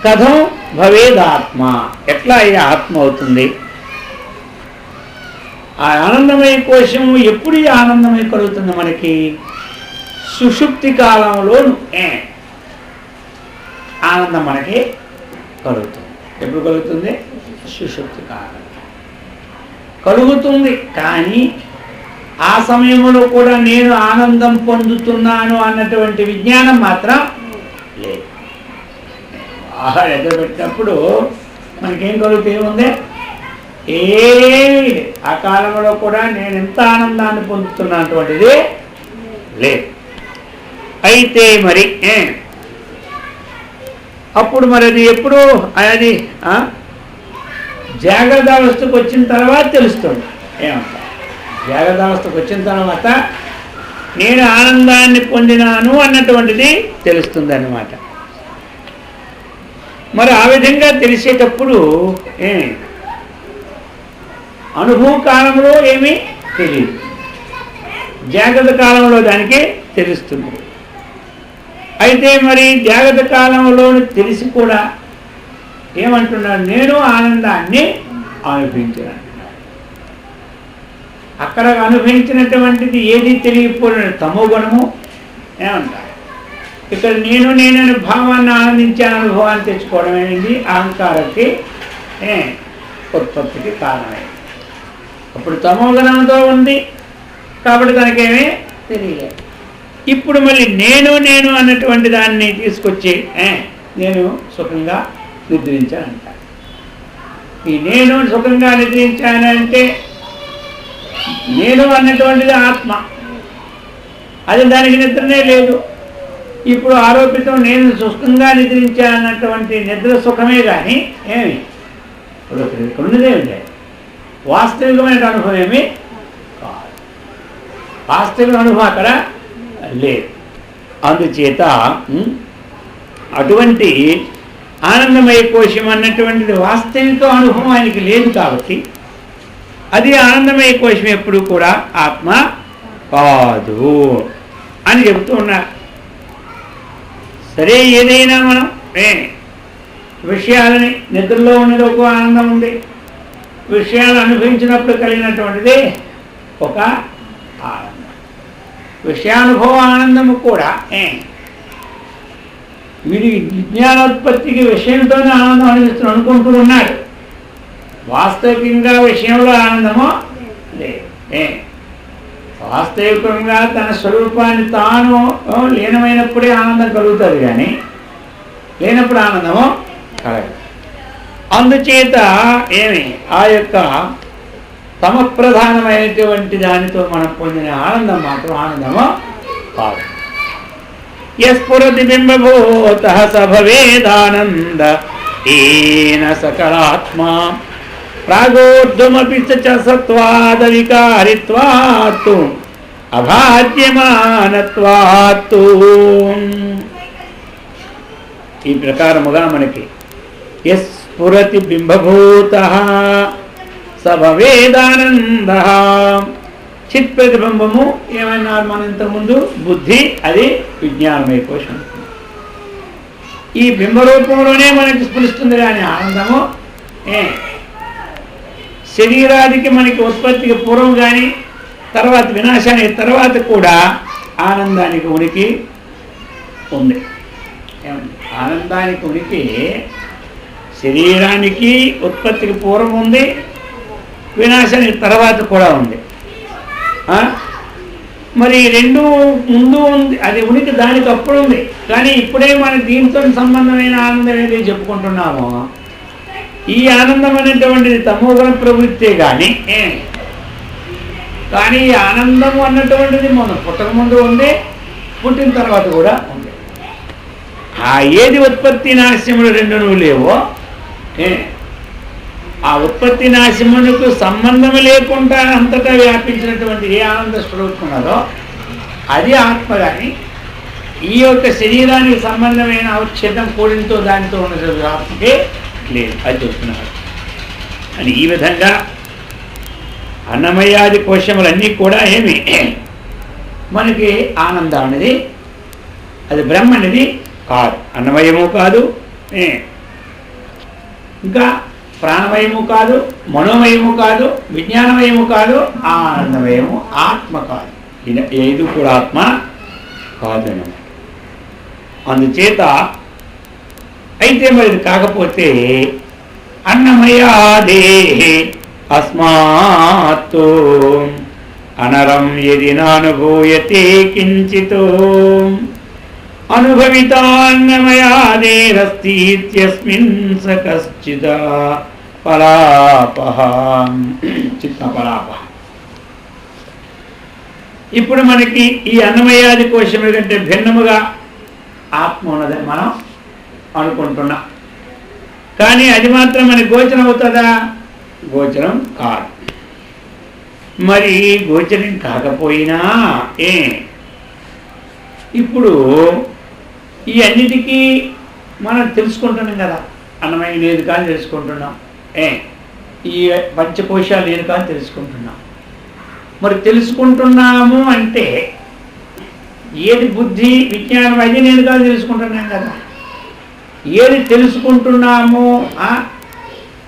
కథం భవేదాత్మ, ఎట్లా అయ్యే ఆత్మ అవుతుంది? ఆ ఆనందమయ కోశము ఎప్పుడు ఈ ఆనందమయ కలుగుతుంది మనకి? సుషుప్తి కాలంలో ఆనందం మనకి కలుగుతుంది. ఎప్పుడు కలుగుతుంది? సుషుప్తి కాలం కలుగుతుంది. కానీ ఆ సమయంలో కూడా నేను ఆనందం పొందుతున్నాను అన్నటువంటి విజ్ఞానం మాత్రం లేదు. ఆహార ఎదురుపెట్టినప్పుడు మనకేం కలుగుతుంది? ఏముంది? ఏమీ లేదు. ఆ కాలంలో కూడా నేను ఎంత ఆనందాన్ని పొందుతున్నటువంటిది లేదు. అయితే మరి అప్పుడు మరి అది ఎప్పుడు అది జాగ్రత్త అవస్థకు వచ్చిన తర్వాత తెలుస్తుంది. ఏమంటారు? జాగ్రత్త అవస్థకు వచ్చిన తర్వాత నేను ఆనందాన్ని పొందినాను అన్నటువంటిది తెలుస్తుంది అన్నమాట. మరి ఆ విధంగా తెలిసేటప్పుడు అనుభవ కాలంలో ఏమీ తెలియదు, జాగ్రత్త కాలంలో దానికి తెలుస్తుంది. అయితే మరి జాగ్రత్త కాలంలో తెలిసి కూడా ఏమంటున్నాడు? నేను ఆనందాన్ని అనుభవించాను. అక్కడ అనుభవించినటువంటిది ఏది తెలియకపోయిన తమో గుణము ఏమంటారు? ఇక్కడ నేనని భావాన్ని ఆనందించాను, అనుభవాన్ని తెచ్చుకోవడం అనేది అహంకారానికి ఉత్పత్తికి కారణమైంది. అప్పుడు తమో గుణంతో ఉంది కాబట్టి తనకేమీ తెలియలేదు. ఇప్పుడు మళ్ళీ నేను అన్నటువంటి దాన్ని తీసుకొచ్చి నేను సుఖంగా నిద్రించానంట. ఈ నేను సుఖంగా నిద్రించానంటే నేను అన్నటువంటిది ఆత్మ, అది దానికి నిద్రనే లేదు. ఇప్పుడు ఆరోపితం నేను సుఖంగా నిద్రించానన్నటువంటి నిద్ర సుఖమే కానీ ఏమి ఉన్నదేమిటి? వాస్తవికమైన అనుభవం ఏమి కాదు. వాస్తవిక అనుభవం అక్కడ లేదు. అందుచేత అటువంటి ఆనందమయ కోశం అన్నటువంటిది వాస్తవిక అనుభవం ఆయనకి లేదు కాబట్టి అది ఆనందమయ కోశం ఎప్పుడు కూడా ఆత్మ కాదు అని చెబుతూ ఉన్నారు. సరే, ఏదైనా మనం విషయాలని నిద్రలో ఉన్నది ఒక ఆనందం ఉంది, విషయాలు అనుభవించినప్పుడు కలిగినటువంటిది ఒక ఆనందం. విషయానుభవ ఆనందము కూడా వీడి విజ్ఞానోత్పత్తికి విషయంతోనే ఆనందం అనిపిస్తూ అనుకుంటూ ఉన్నాడు. వాస్తవికంగా విషయంలో ఆనందము లేదు. వాస్తవికంగా తన స్వరూపాన్ని తాను లీనమైనప్పుడే ఆనందం కలుగుతుంది, కానీ లేనప్పుడు ఆనందము కలగదు. అందుచేత ఆ యొక్క తమ ప్రధానమైనటువంటి దానితో మనం పొందిన ఆనందం మాత్రం ఆనందము కాదు. యస్ఫురతి బింబభూతః స భవేదానంద ఏన సకలాత్మా ప్రాగోర్ధమపి చ సత్వాదవికారిత్వాత్తు అభాద్యమానత్వాత్తు. ఈ ప్రకారముగా మనకి యస్ఫురతి బింబభూతః స భవేదానందః. చిత్ ప్రతిబింబము ఏమన్నారు మనం ఇంతకుముందు? బుద్ధి, అది విజ్ఞానమయ కోశం. ఈ బింబరూపంలోనే మనకి స్ఫురిస్తుంది కానీ ఆనందము శరీరానికి మనకి ఉత్పత్తికి పూర్వం కానీ తర్వాత వినాశానికి తర్వాత కూడా ఆనందానికి ఉనికి ఉంది. ఆనందానికి ఉనికి శరీరానికి ఉత్పత్తికి పూర్వం ఉంది, వినాశానికి తర్వాత కూడా ఉంది. మరి రెండు ముందు ఉంది, అది ఉనికి దానికి అప్పుడు ఉంది. కానీ ఇప్పుడే మనం దీంతో సంబంధమైన ఆనందం ఏది చెప్పుకుంటున్నామో, ఈ ఆనందం అనేటువంటిది తమోగుణ ప్రవృత్తే కానీ ఈ ఆనందము అన్నటువంటిది మనం పుట్టక ముందు ఉంది, పుట్టిన తర్వాత కూడా ఉంది. ఆ ఏది ఉత్పత్తి నాశములు రెండును లేవో, ఆ ఉత్పత్తి నాశములకు సంబంధం లేకుండా అంతటా వ్యాపించినటువంటి ఏ ఆనంద స్వరూపం ఉన్నదో అది ఆత్మ. కానీ ఈ యొక్క శరీరానికి సంబంధమైన అవచ్ఛేదం కూడింతో దానితో ఉన్నటువంటి ఆత్మకే లేదు, అది చెప్తున్నారు. అని ఈ విధంగా అన్నమయాది కోశములన్నీ కూడా ఏమి మనకి ఆనందం అనేది, అది బ్రహ్మ అనేది కాదు. అన్నమయము కాదు, ఇంకా ప్రాణమయము కాదు, మనోమయము కాదు, విజ్ఞానమయము కాదు, ఆనందమయము ఆత్మ కాదు. ఏది కూడా ఆత్మ కాదు. అందుచేత అయితే మరి కాకపోతే అన్నమయాదే అస్మాత్తు అనరం యది నానుభూయతే కించితో అనుభవితాన్నమయాదేరస్తిత్యస్మిన్ స కశ్చిద పలాపః చిత్తపలాపః. ఇప్పుడు మనకి ఈ అన్నమయాది కోశముల కంటే భిన్నముగా ఆత్మ ఉన్నదని మనం అనుకుంటున్నాం. కానీ అది మాత్రం మనకి గోచరం అవుతుందా? గోచరం కాదు. మరి గోచరం కాకపోయినా ఇప్పుడు ఈ అన్నిటికీ మనం తెలుసుకుంటున్నాం కదా. అన్నమయం లేదు కానీ తెలుసుకుంటున్నాం, ఈ పంచకోశాలు లేదు కానీ తెలుసుకుంటున్నాం. మరి తెలుసుకుంటున్నాము అంటే ఏది బుద్ధి విజ్ఞానం అది నేను కాదు తెలుసుకుంటున్నాం కదా. ఏది తెలుసుకుంటున్నామో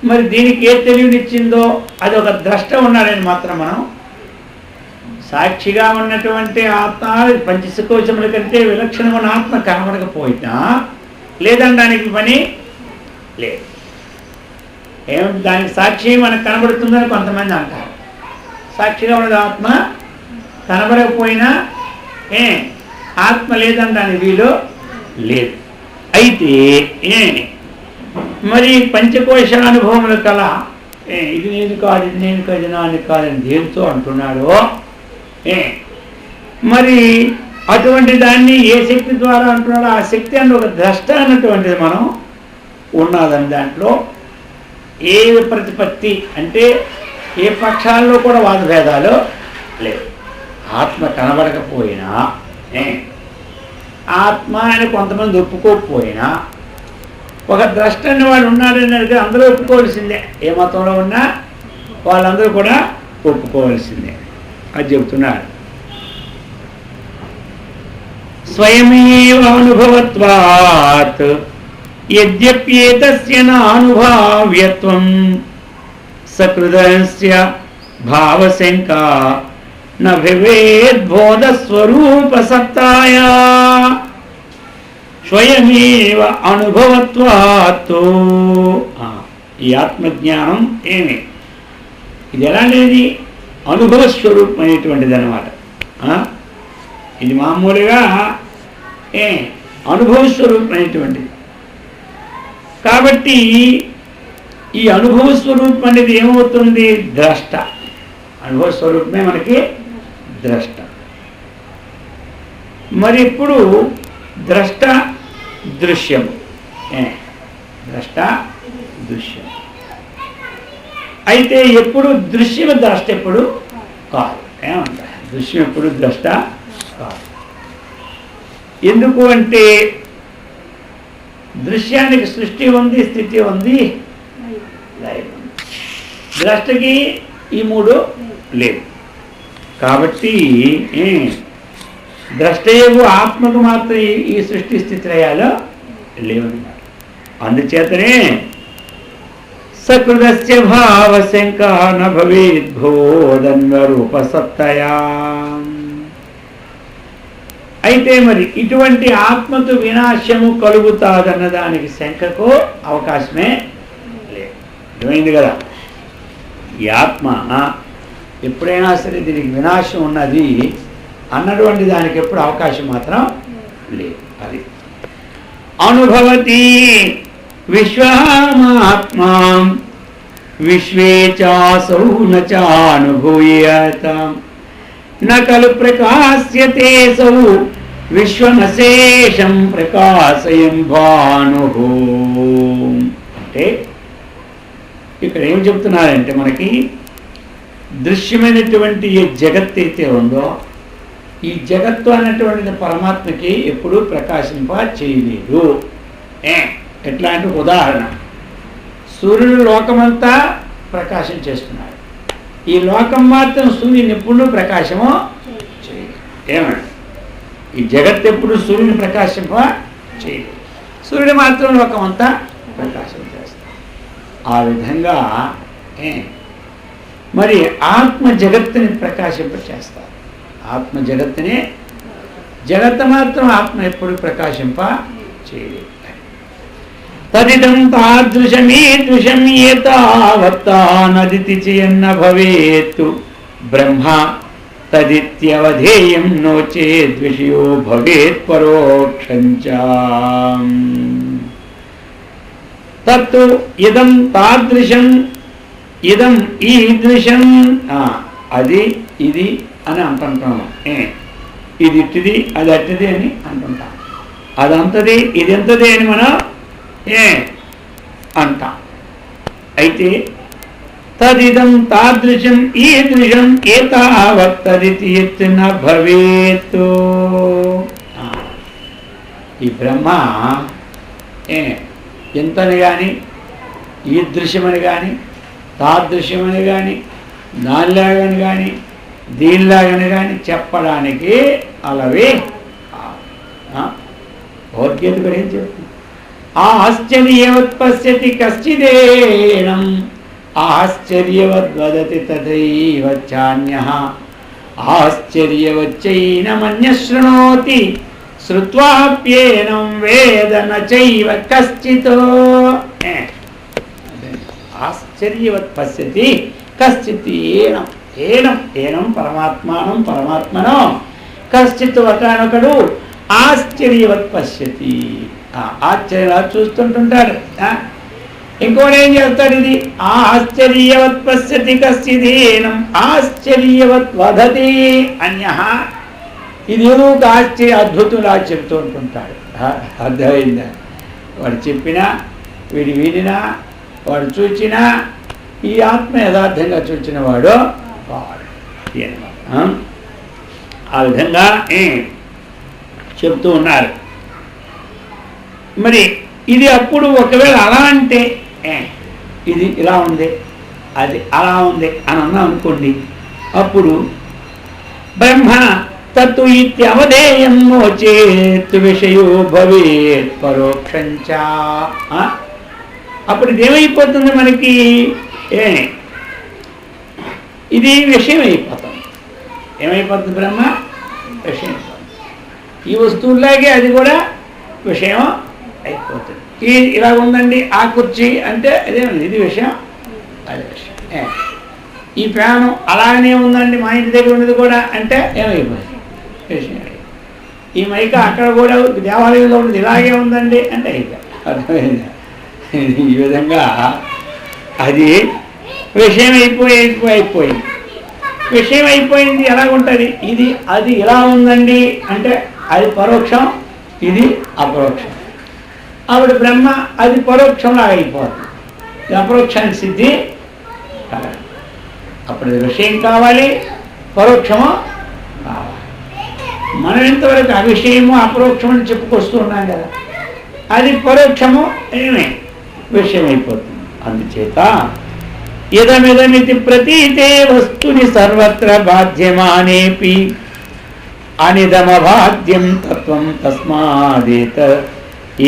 మరి దీనికి ఏ తెలివినిచ్చిందో అది ఒక ద్రష్ట ఉన్నాడని మాత్రం మనం సాక్షిగా ఉన్నటువంటి ఆత్మ పంచకోశముల కంటే విలక్షణమైన ఆత్మ కనబడకపోయినా లేదనడానికి పని లేదు. ఏమిటి దానికి సాక్షి మనకు కనబడుతుందని కొంతమంది అంటారు. సాక్షిగా ఉన్నది ఆత్మ కనబడకపోయినా ఆత్మ లేదనడానికి వీలు లేదు. అయితే మరి పంచకోశ అనుభవములు కల ఇది నేను కాదు, ఇది నేను కాదు, నాని కాదని దేనితో అంటున్నాడో మరి అటువంటి దాన్ని ఏ శక్తి ద్వారా అంటున్నాడో ఆ శక్తి అని ఒక ద్రష్ట అన్నటువంటిది మనం ఉన్నదని దాంట్లో ఏ ప్రతిపత్తి అంటే ఏ పక్షాల్లో కూడా వాదభేదాలు లేవు. ఆత్మ కనబడకపోయినా ఆత్మ అని కొంతమంది ఒప్పుకోకపోయినా ఒక ద్రష్ట అని వాడు ఉన్నాడని అందరూ ఒప్పుకోవాల్సిందే. ఏ మతంలో ఉన్నా వాళ్ళందరూ కూడా ఒప్పుకోవాల్సిందే. అది చెబుతున్నారు. స్వయమేవ అనుభవత్వాత్ యద్యప్యేతస్య నానుభావ్యత్వం సకృదస్య భావశంకా న భవేద్బోధస్వరూప సత్తాయా స్వయమేవ అనుభవత్వాత్. ఈ ఆత్మజ్ఞానం ఏమి ఇది ఎలాంటిది? అనుభవ స్వరూపమైనటువంటిది అన్నమాట. ఇది మామూలుగా అనుభవ స్వరూపమైనటువంటిది. కాబట్టి ఈ అనుభవ స్వరూపం అనేది ఏమవుతుంది? ద్రష్ట. అనుభవ స్వరూపమే మనకి ద్రష్ట. మరి ఇప్పుడు ద్రష్ట దృశ్యం. ద్రష్ట దృశ్యం అయితే ఎప్పుడు దృశ్యం ద్రష్ట ఎప్పుడు కాదు. ఏమంటారు? దృశ్యం ఎప్పుడు ద్రష్ట కాదు. ఎందుకు అంటే దృశ్యానికి సృష్టి ఉంది, స్థితి ఉంది, లయం ఉంది. ద్రష్టకి ఈ మూడు లేవు. కాబట్టి ద్రష్టయగు ఆత్మకు మాత్రం ఈ సృష్టి స్థితి లయాలు లేవన్నమాట. అందుచేతనే సకృతస్య భావశంక న భవేద్భోదన్వరూపసత్తయా. అయితే మరి ఇటువంటి ఆత్మకు వినాశము కలుగుతాదన్న దానికి శంకకు అవకాశమే లేదు. అర్థమైంది కదా? ఈ ఆత్మ ఎప్పుడైనా సరే దీనికి వినాశం ఉన్నది అన్నటువంటి దానికి ఎప్పుడు అవకాశం మాత్రం లేదు. అది అనుభవతి విశ్వమాత్మా విశ్వే చాసౌ న చానుభూయతాం న ఖలు ప్రకాశ్యతే సౌ విశ్వమశేషం ప్రకాశయం భానుః. అంటే ఇక్కడ ఏం చెప్తున్నారంటే మనకి దృశ్యమైనటువంటి ఏ జగత్ అయితే ఉందో ఈ జగత్తు అనేటువంటిది పరమాత్మకి ఎప్పుడూ ప్రకాశింప చేయలేదు. ఎట్లా అంటే ఉదాహరణ, సూర్యుడు లోకమంతా ప్రకాశం చేస్తున్నాడు, ఈ లోకం మాత్రం సూర్యుని ఎప్పుడు ప్రకాశము చేయలేదు. ఏమండి? ఈ జగత్ ఎప్పుడు సూర్యుని ప్రకాశింప చేయలేదు, సూర్యుడు మాత్రం లోకమంతా ప్రకాశం చేస్తాడు. ఆ విధంగా మరి ఆత్మ జగత్తుని ప్రకాశింప చేస్తారు. ఆత్మ జగత్తుని, జగత్తు మాత్రం ఆత్మ ఎప్పుడు ప్రకాశింప చేయలేదు. తదిదం తాదృశమీదృశం ఏతావత్తానదితి చేయన్న భవేత్తు బ్రహ్మ తదిత్యవధేయం నో చేద్విషయో భవేత్ పరోక్షంచ. తత్తు ఇదం తాదృశం, ఇదం ఈదృశం, అది ఇది అని అంటుంటాము. ఇది ఇట్టిది అది అట్టిది అని అంటుంటాం. అదంతది ఇది ఎంతది అని మనం అంటాం. అయితే తదిదం తాదృశం ఈదృశం ఏతావత్తదితి ఎత్తున భవేత్తు. ఈ బ్రహ్మ ఎంతని కానీ ఈదృశ్యమని కానీ తాదృశ్యమని కానీ దానిలాగని కానీ దీనిలాగని కానీ చెప్పడానికి అలాగే భగవద్గీత కూడా ఏం చెప్తుంది? ఆశ్చర్యవత్ పశ్యతి కశ్చిదేనం ఆశ్చర్యవద్వదతి తథైవ చాన్యః ఆశ్చర్యవచ్చైనమన్యః శృణోతి శ్రుత్వాప్యేనం వేద న చైవ కశ్చితో. ఆశ్చర్యవత్ పశ్యతి కశ్చిత్ ఏనం, ఏనం ఏనం పరమాత్మానం పరమాత్మనో కశ్చిత్ ఒకనొకడు ఆశ్చర్యవత్ పశ్యతి, ఆశ్చర్యంగా చూస్తుంటుంటాడు. ఇంకోటి ఏం చేస్తాడు? ఇది ఆశ్చర్యవత్ పశ్యతి కశ్చిదేనం ఆశ్చర్యవత్ వదతి అన్యః. ఇది ఏదో ఒక ఆశ్చర్య అద్భుతంలా చెప్తూ ఉంటుంటాడు. అర్థమైందా? వాడు చెప్పినా వీడు వినినా వాడు చూచినా ఈ ఆత్మ యథార్థంగా చూచిన వాడు వాడు అనమాట. ఆ విధంగా చెప్తూ ఉన్నారు. మరి ఇది అప్పుడు ఒకవేళ అలా అంటే ఇది ఇలా ఉంది అది అలా ఉంది అని అన్నాం అనుకోండి, అప్పుడు బ్రహ్మ తత్తు ఇత్యవధేయం నో చేత్ విషయో భవేత్ పరోక్షంచ. అప్పుడు ఇదేమైపోతుంది మనకి? ఇది విషయం అయిపోతుంది. ఏమైపోతుంది? బ్రహ్మ విషయం అయిపోతుంది. ఈ వస్తువులాగే అది కూడా విషయం అయిపోతుంది. ఇలా ఉందండి ఆ కుర్చీ అంటే అదేమండి ఇది విషయం, అది విషయం. ఈ ఫ్యాను అలాగనే ఉందండి మా ఇంటి దగ్గర ఉన్నది కూడా అంటే ఏమైపోయింది? విషయం. ఈ మైక అక్కడ కూడా దేవాలయంలో ఉన్నది ఇలాగే ఉందండి అంటే అయిపోయింది. అర్థమైంది? ఈ విధంగా అది విషయం అయిపోయింది. విషయం అయిపోయింది ఎలాగుంటుంది? ఇది అది ఇలా ఉందండి అంటే అది పరోక్షం ఇది అపరోక్షం. అప్పుడు బ్రహ్మ అది పరోక్షంలో అయిపోతుంది. అపరోక్షానికి సిద్ధి కావాలి. అప్పుడు విషయం కావాలి, పరోక్షము కావాలి. మనం ఇంతవరకు అవిషయము అపరోక్షము అని చెప్పుకొస్తూ ఉన్నాం కదా, అది పరోక్షము ఏమే విషయం అయిపోతుంది. అందుచేత ఇదమిదమితి ప్రతీతే వస్తుని సర్వత్ర బాధ్యమానేపి అనిదమబాధ్యం తత్వం తస్మాదేత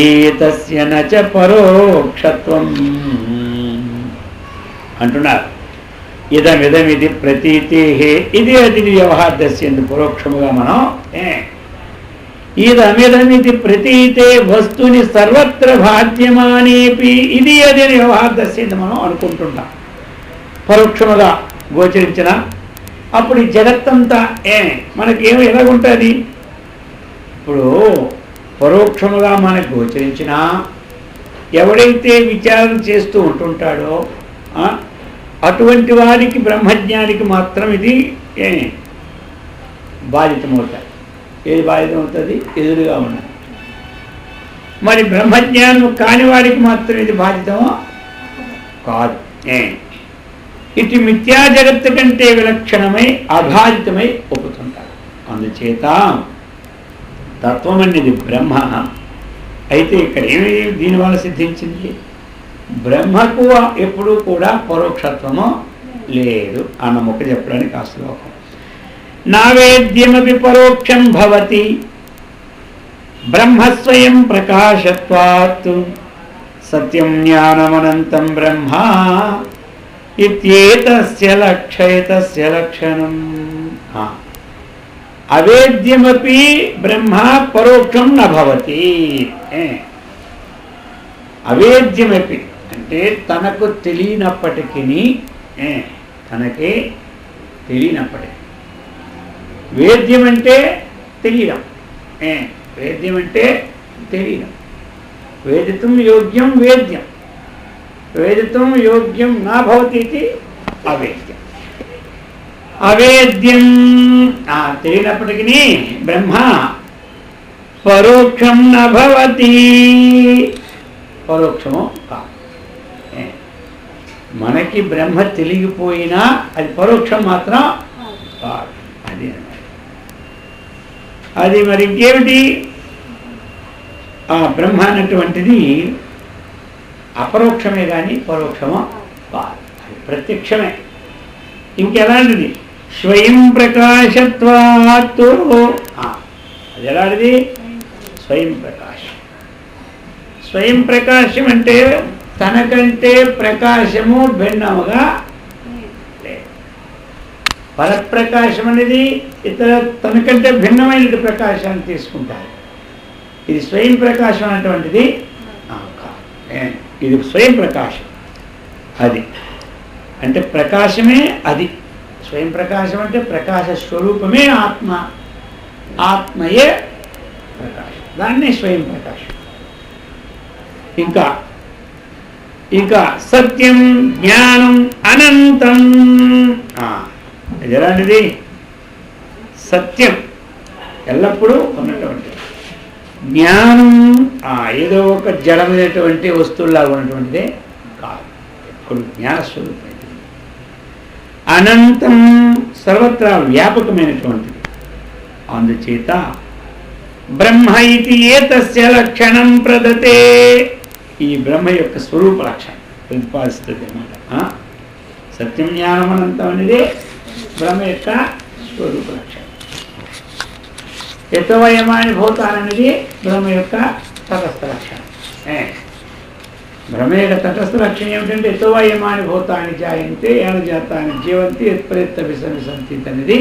ఏతస్య నచ పరోక్షత్వం అంటున్నారు. ఇదమిదమిది ప్రతీతే, ఇది అది వ్యవహారదస్య పరోక్షముగా మనం ఇదమిదమిది ప్రతీతే వస్తుని సర్వత్ర బాధ్యమానేపి, ఇది అది వ్యవహారదస్య మనం అనుకుంటున్నాం. పరోక్షముగా గోచరించిన అప్పుడు ఈ జగత్తంతా మనకేమో ఎలాగుంటుంది? ఇప్పుడు పరోక్షముగా మనకు గోచరించినా ఎవడైతే విచారణ చేస్తూ ఉంటుంటాడో అటువంటి వారికి బ్రహ్మజ్ఞానికి మాత్రం ఇది బాధితమవుతాయి. ఏది బాధితమవుతుంది? ఎదురుగా ఉన్నది. మరి బ్రహ్మజ్ఞానం కాని వారికి మాత్రం ఇది బాధితమో కాదు. ఇటు మిథ్యా జగత్తు కంటే విలక్షణమై అబాధితమై ఒప్పుతుంటారు. అందుచేత తత్వం అనేది బ్రహ్మ అయితే ఇక్కడ ఏమి దీనివల్ల సిద్ధించింది? బ్రహ్మకు ఎప్పుడూ కూడా పరోక్షత్వము లేదు అన్న ముక్క చెప్పడానికి ఆ శ్లోకం. నావేద్యమపి పరోక్షం భవతి బ్రహ్మస్వయం ప్రకాశత్వాత్ సత్యం జ్ఞానమనంతం బ్రహ్మ ఇత్యేతస్య లక్ష్యైతస్య లక్షణం. అవేద్యమపి బ్రహ్మ పరోక్షం నభవతి. అవేద్యమపి అంటే తనకు తెలియనప్పటికీ, తనకే తెలియనప్పటికీ. వేద్యం అంటే తెలియడం, వేద్యం అంటే తెలియడం. వేదితం యోగ్యం వేద్యం, వేదితం యోగ్యం నా భవతి ఇది అవేద్యం. అవేద్యం తెలియనప్పటికీ బ్రహ్మ పరోక్షం నభవతి, పరోక్షము కాదు. మనకి బ్రహ్మ తెలియపోయినా అది పరోక్షం మాత్రం కాదు. అది అది మరి ఇంకేమిటి? ఆ బ్రహ్మ అన్నటువంటిది అపరోక్షమే కానీ పరోక్షమో కాదు, అది ప్రత్యక్షమే. ఇంకెలాంటిది? స్వయం ప్రకాశత్వాత్. అది ఎలాంటిది? స్వయం ప్రకాశం. స్వయం ప్రకాశం అంటే తనకంటే ప్రకాశము భిన్నముగా లేదు. పరప్రకాశం అనేది ఇతర తనకంటే భిన్నమైన ప్రకాశాన్ని తీసుకుంటారు. ఇది స్వయం ప్రకాశం అనేటువంటిది ఇది స్వయం ప్రకాశం. అది అంటే ప్రకాశమే, అది స్వయం ప్రకాశం అంటే ప్రకాశ స్వరూపమే ఆత్మ, ఆత్మయే ప్రకాశం, దాన్నే స్వయం ప్రకాశం. ఇంకా ఇంకా సత్యం జ్ఞానం అనంతం. ఇది ఎలాంటిది? సత్యం ఎల్లప్పుడూ ఉన్నటువంటి, జ్ఞానం ఏదో ఒక జడమైనటువంటి వస్తువులాగా ఉన్నటువంటిదే కాదు, ఎప్పుడు జ్ఞానస్వరూపమైనది. అనంతం సర్వత్రా వ్యాపకమైనటువంటిది. అందుచేత బ్రహ్మ ఇది ఏతస్య లక్షణం ప్రదతే, ఈ బ్రహ్మ యొక్క స్వరూప లక్షణం ప్రతిపాదిస్తుంది అన్నమాట. సత్యం జ్ఞానం అనంతం అనేది బ్రహ్మ యొక్క స్వరూప లక్షణం. యతోవయమాని భూతాలనేది బ్రహ్మ యొక్క తటస్థ లక్షణం. బ్రహ్మ యొక్క తటస్థ లక్షణం ఏమిటంటే యతోవయమాని భూతాన్ని జాయంతే ఏన జాతాన్ని జీవంతి యత్ప్రేత విసంతి అనేది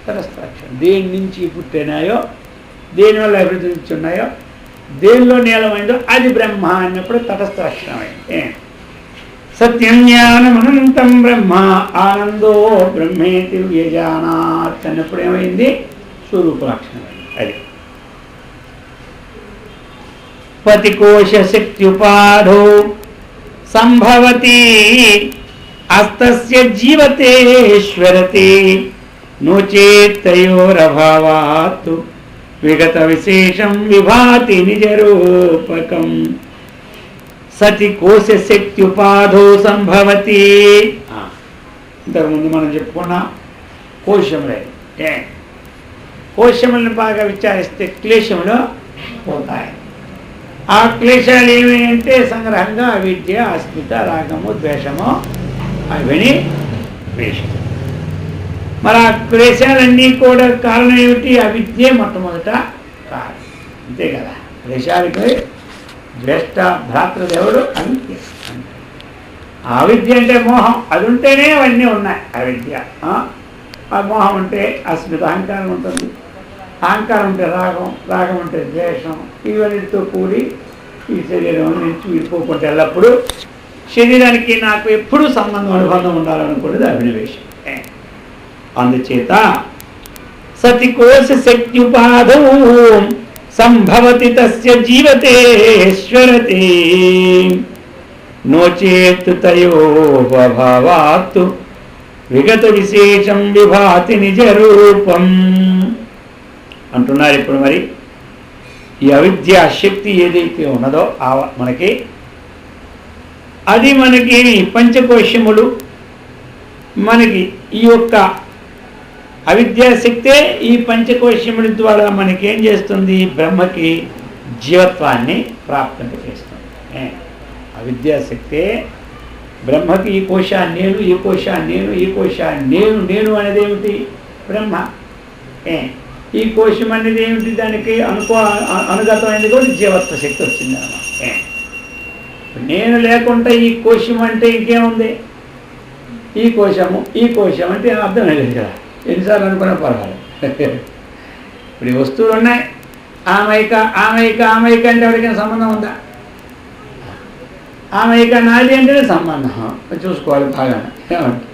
తటస్థ లక్షణం. దేని నుంచి పుట్టినాయో, దేనివల్ల అభివృద్ధి నుంచి ఉన్నాయో, దేనిలో నీలమైందో అది బ్రహ్మ అన్నప్పుడు తటస్థ లక్షణమైంది. సత్యం జ్ఞానం అనంతం బ్రహ్మ ఆనందో బ్రహ్మేతి వ్యజానాత్ అన్నప్పుడు ఏమైంది? స్వరూప లక్షణమైంది. అది పతికోశ శక్త్యుపాధో సంభవతి అస్తస్య జీవతే శ్వరతే నోచేతయోరభావాత్ విగత విశేషం విభాతి నిజరూపకం సతి కోశ శక్త్యుపాధో సంభవతి. ఇంతకుముందు మనం చెప్పుకున్నాం కోశములే. కోశములను బాగా విచారిస్తే క్లేశములు పోతాయి. ఆ క్లేశాలు ఏమి అంటే సంగ్రహంగా అవిద్య, అస్మిత, రాగము, ద్వేషము, అవని ద్వేషం. మరి ఆ క్లేశాలన్నీ కూడా కారణం ఏమిటి? అవిద్య మొట్టమొదట కారణం. అంతే కదా. క్లేశాలకి జ్యేష్ఠ భ్రాతృదేవుడు అవిద్య. అవిద్య అంటే మోహం. అది ఉంటేనే అవన్నీ ఉన్నాయి. అవిద్య, ఆ మోహం ఉంటే అస్మిత, అహంకారం ఉంటుంది. అహంకారం ఉంటే రాగం, రాగం ఉంటే ద్వేషం. ఇవన్నిటితో కూడి ఈ శరీరం నుంచి విడిపోకుంటే ఎల్లప్పుడూ శరీరానికి నాకు ఎప్పుడూ సంబంధం, అనుబంధం ఉండాలనుకునేది అభినవేశం. అందుచేత సతికోశ శక్త్యుపాధౌ సంభవతి తస్య జీవతేశ్వరతే నోచేత్ తయోభావాత్ విగత విశేషం విభాతి నిజ రూపం అంటున్నారు. ఇప్పుడు మరి ఈ అవిద్యా శక్తి ఏదైతే ఉన్నదో మనకి అది మనకి పంచకోశములు, మనకి ఈ యొక్క అవిద్యాశక్తే ఈ పంచకోశముల ద్వారా మనకి ఏం చేస్తుంది? బ్రహ్మకి జీవత్వాన్ని ప్రాప్తింపజేస్తుంది. అవిద్యాశక్తే బ్రహ్మకి ఈ కోశాన్ని నేను, ఈ కోశాన్ని నేను, ఈ కోశాన్ని నేను, నేను అనేది ఏమిటి? బ్రహ్మ. ఈ కోశం అనేది ఏమిటి? దానికి అనుగతమైనది కూడా జీవత్వ శక్తి వచ్చింది అన్నమాట. నేను లేకుండా ఈ కోశం అంటే ఇంకేముంది? ఈ కోశము, ఈ కోశం అంటే అర్థం లేదు కదా. ఎన్నిసార్లు అనుకున్నా పర్వాలేదు. ఇప్పుడు ఈ వస్తువులు ఉన్నాయి. ఆమైక ఆమైక ఆమైక అంటే ఎవరికైనా సంబంధం ఉందా? ఆమైక నాది అంటేనే సంబంధం. చూసుకోవాలి బాగా. ఏమంటే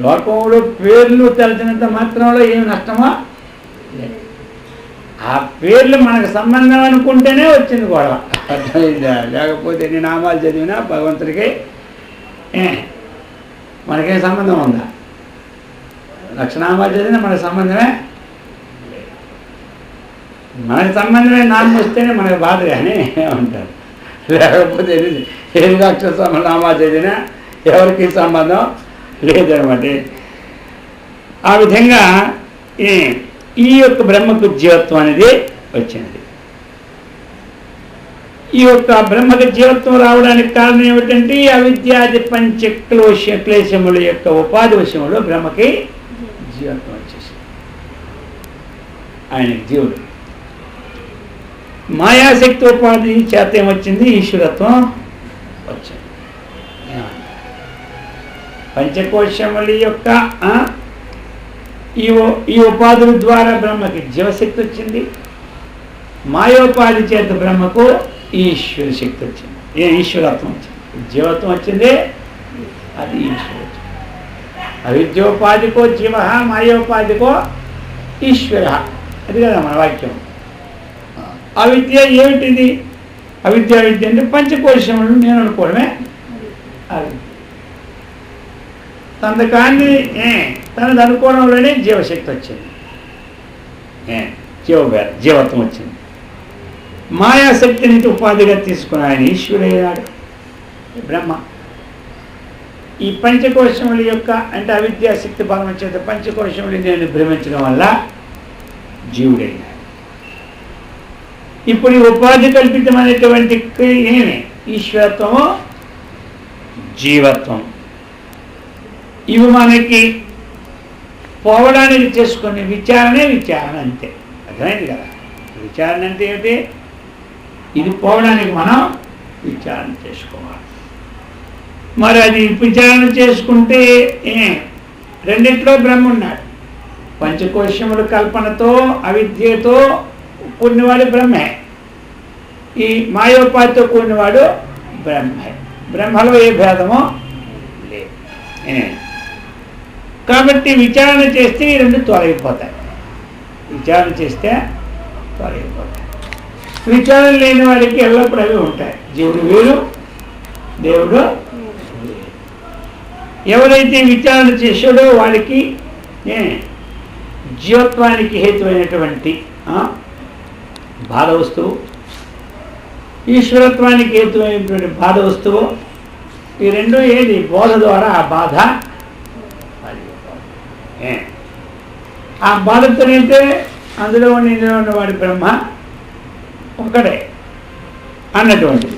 లోకంలో పేర్లు తెలిసినంత మాత్రంలో ఏమి నష్టమా? ఆ పేర్లు మనకు సంబంధం అనుకుంటేనే వచ్చింది గొడవ. అర్థమైందా? లేకపోతే ఎన్ని నామాలు చదివినా భగవంతుడికి మనకేం సంబంధం ఉందా? లక్షనామాలు చదివినా మనకు సంబంధమే. మనకు సంబంధమే నామం వస్తేనే మనకు బాధ కానీ ఏమంటారు. లేకపోతే ఏది అక్షర నామాలు చదివినా ఎవరికి సంబంధం లేదనమాట. ఆ విధంగా ఈ యొక్క బ్రహ్మకు జీవత్వం అనేది వచ్చినది. ఈ యొక్క బ్రహ్మకు జీవత్వం రావడానికి కారణం ఏమిటంటే అవిద్యాది క్లేశముల యొక్క ఉపాధి వశములో బ్రహ్మకి జీవత్వం వచ్చేసింది. ఆయనకి జీవుడు మాయాశక్తి ఉపాధి చేత ఏమొచ్చింది? ఈశ్వరత్వం వచ్చింది. పంచకోశముల యొక్క ఈ ఉపాధుల ద్వారా బ్రహ్మకి జీవశక్తి వచ్చింది. మాయోపాధి చేత బ్రహ్మకు ఈశ్వర శక్తి వచ్చింది. ఈశ్వరత్వం వచ్చింది. జీవత్వం వచ్చింది, అది ఈశ్వర. అవిద్యోపాధికో జీవ, మాయోపాధికో ఈశ్వర. అది కదా మన వాక్యం. అవిద్య ఏమిటిది? అవిద్య అంటే పంచకోశములు నేను అనుకోవడమే అవిద్య. తనకాన్ని తనది అనుకోవడంలోనే జీవశక్తి వచ్చింది, జీవత్వం వచ్చింది. మాయాశక్తిని ఉపాధిగా తీసుకుని ఆయన ఈశ్వరుడయ్యాడు బ్రహ్మ. ఈ పంచకోశముల యొక్క అంటే అవిద్యాశక్తి భావన చేత పంచకోశములు నేను భ్రమించడం వల్ల జీవుడైనాడు. ఇప్పుడు ఈ ఉపాధి కల్పితమైనటువంటి ఏమి? ఈశ్వరత్వము, జీవత్వం. ఇవి మనకి పోవడానికి చేసుకునే విచారణ అంతే. అర్థమైంది కదా. విచారణ అంటే ఏమిటి? ఇది పోవడానికి మనం విచారణ చేసుకోవాలి. మరి అది విచారణ చేసుకుంటే రెండిట్లో బ్రహ్మ ఉన్నాడు. పంచకోశముల కల్పనతో అవిద్యతో కూడినవాడు బ్రహ్మే. ఈ మాయోపాధితో కూడినవాడు బ్రహ్మే. బ్రహ్మలో ఏ భేదమో లేదు. కాబట్టి విచారణ చేస్తే ఈ రెండు తొలగిపోతాయి. విచారణ చేస్తే తొలగిపోతాయి. విచారణ లేని వాడికి ఎల్లప్పుడూ అవి ఉంటాయి. జీవుడు వేరు, దేవుడు. ఎవరైతే విచారణ చేశాడో వాడికి జీవత్వానికి హేతువైనటువంటి బాధ వస్తువు, ఈశ్వరత్వానికి హేతువైనటువంటి బాధ వస్తువు. ఈ రెండు ఏది బోధ ద్వారా ఆ బాధ, ఆ బాధతోనైతే అందులో ఉన్నవాడి బ్రహ్మ ఒకడే అన్నటువంటిది.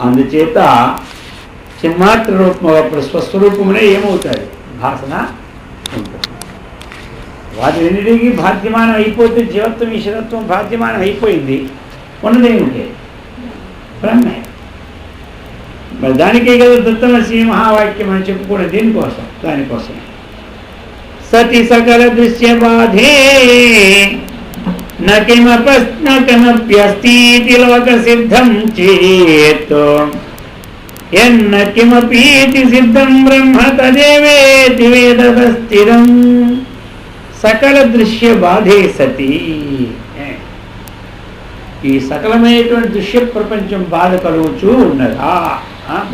అందుచేత చిన్మాత్ర రూపం అప్పుడు స్వస్వరూపమునే ఏమవుతాడు, భాసన ఉంటుంది. వాటి రెండింటికి బాధ్యమానం అయిపోతే జీవత్వం ఈశ్వరత్వం బాధ్యమానం అయిపోయింది, ఉన్నదేమిటి బ్రహ్మే. మరి దానికే కదా దత్తమసి మహావాక్యం అని చెప్పుకోవడం. దీనికోసం, దానికోసం సతి సకల దృశ్య బాధే నకిమప్యస్తి లోక సిద్ధం చేత్ ఎన్న కిమపీతి సిద్ధం బ్రహ్మ తదేవేతి వేదత స్థిరం. సకల దృశ్య బాధే సతి, ఈ సకలమైనటువంటి దృశ్య ప్రపంచం బాధ కలుగుతూ ఉన్నదా?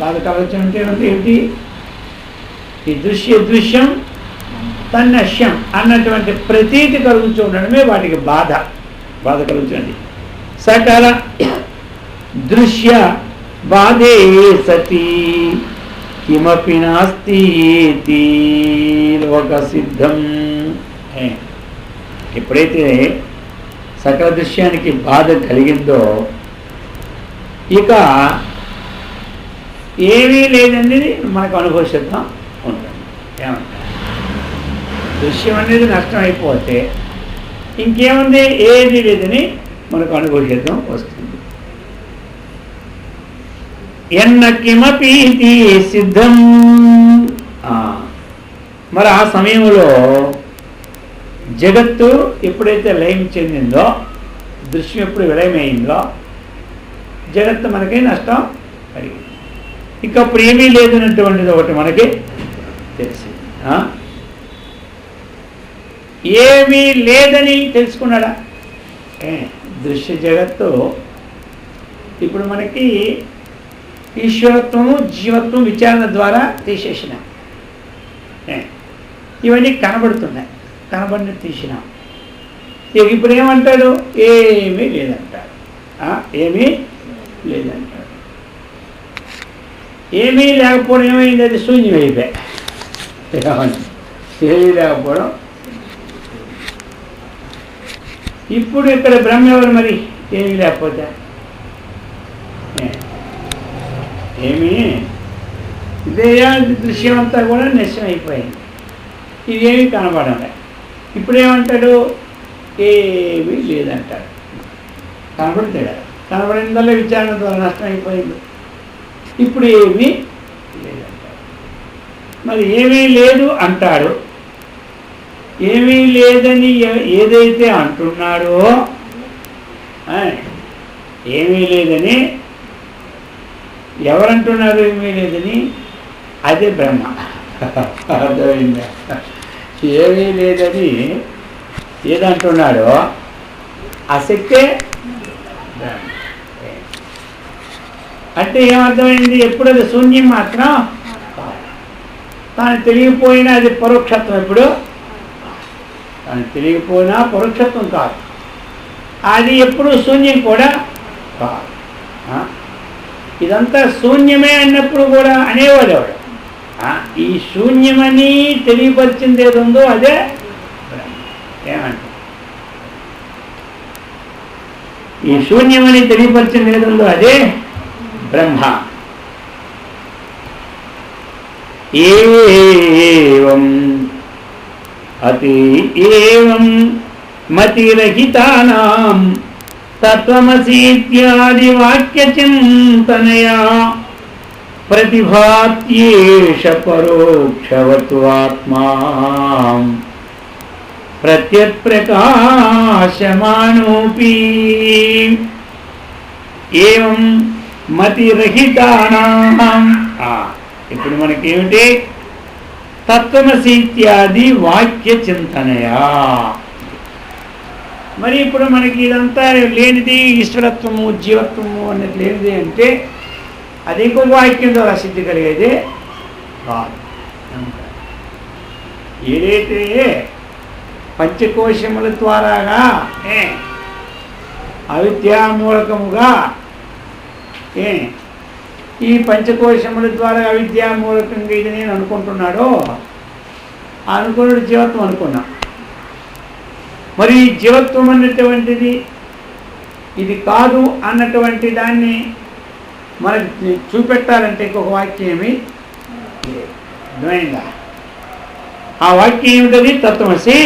బాధ కలగచ్చు అంటే ఏమిటి? ఈ దృశ్యం తన్నశ్యం అన్నటువంటి ప్రతీతి కలుగుతూ ఉండడమే వాటికి బాధ కలుగుతుంది. సకల దృశ్య బాధే సతి కిమపి నాస్తి లోక సిద్ధం. ఎప్పుడైతే సకల దృశ్యానికి బాధ కలిగిందో ఇక ఏమీ లేదనేది మనకు అనుభవిస్తాం ఉంటుంది. ఏమంటారు? దృశ్యం అనేది నష్టం అయిపోతే ఇంకేముంది, ఏది లేదని మనకు అనుభవిస్తాం వస్తుంది. ఎన్న కిమపీతి సిద్ధం. మరి ఆ సమయంలో జగత్తు ఎప్పుడైతే లయం చెందిందో, దృశ్యం ఎప్పుడు విలయమైందో జగత్తు మనకి నష్టం కలిగింది. ఇక అప్పుడు ఏమీ లేదన్నటువంటిది ఒకటి మనకి తెలిసింది. ఏమీ లేదని తెలుసుకున్నాడా? దృశ్య జగత్తు ఇప్పుడు మనకి ఈశ్వరత్వము జీవత్వం విచారణ ద్వారా తీసేసిన ఇవన్నీ కనబడుతున్నాయి, కనబడిన తీసినాం. ఇక ఇప్పుడు ఏమంటాడు? ఏమీ లేదంటాడు. ఏమీ లేదంటాడు. ఏమీ లేకపోవడం ఏమైంది? అది శూన్యం అయిపోయి. ఏమీ లేకపోవడం. ఇప్పుడు ఇక్కడ బ్రహ్మ ఎవరు మరి? ఏమీ లేకపోతే ఏమీ ఇదే దృశ్యం అంతా కూడా నిశ్చయం అయిపోయింది. ఇవేమీ కనబడాలి. ఇప్పుడేమంటాడు? ఏమీ లేదంటాడు. కనబడతాడు. కనబడిందల్లా విచారణ ద్వారా నష్టం అయిపోయింది. ఇప్పుడు ఏమీ లేదంటాడు. మరి ఏమీ లేదు అంటాడు. ఏమీ లేదని ఏదైతే అంటున్నాడో, ఏమీ లేదని ఎవరంటున్నారు? ఏమీ లేదని అదే బ్రహ్మ. అర్థమైందా? ఏమీ లేదని ఏదంటున్నాడో ఆ శక్తే బ్రహ్మ. అంటే ఏమర్థమైంది? ఎప్పుడు అది శూన్యం మాత్రం తాను తెలియపోయినా అది పరోక్షత్వం. ఎప్పుడు తాను తెలియకపోయినా పరోక్షత్వం కాదు, అది ఎప్పుడు శూన్యం కూడా కాదు. ఇదంతా శూన్యమే అన్నప్పుడు కూడా అనేవాడు ఎవడు? ఈ శూన్యమని తెలియపరిచింది ఏది ఉందో అదే బ్రహ్మ. ఏమంటే ఈ శూన్యమని తెలియపరిచింది ఏది ఉందో అదే బ్రహ్మ. ఏవం అతి ఏవం మతిరహితానాం తత్వమసీత్యాది వాక్యచింతనయా ప్రతిభాత్యేష పరోక్షవత్వాత్మా ప్రత్యత్ప్రకాశమానోపి. ఏవం మతిరహితానాం. ఇప్పుడు మనకేమిటి? తత్వమసీత్యాది వాక్య చింతనయా. మరి ఇప్పుడు మనకి ఇదంతా లేనిది ఈశ్వరత్వము జీవత్వము అనేది లేనిది అంటే అది ఇంకొక వాక్యం ద్వారా సిద్ధి కలిగేది కాదు. ఏదైతే పంచకోశముల ద్వారాగా అవిద్యామూలకముగా ఈ పంచకోశముల ద్వారా అవిద్యామూలకంగా ఇది నేను అనుకుంటున్నాడో అనుకున్నాడు జీవత్వం అనుకున్నా. మరి ఈ జీవత్వం అన్నటువంటిది ఇది కాదు అన్నటువంటి దాన్ని మనకి చూపెట్టాలంటే ఇంకొక వాక్యం ఏమి అర్థమైందా? ఆ వాక్యం ఏమిటది? తత్వమసి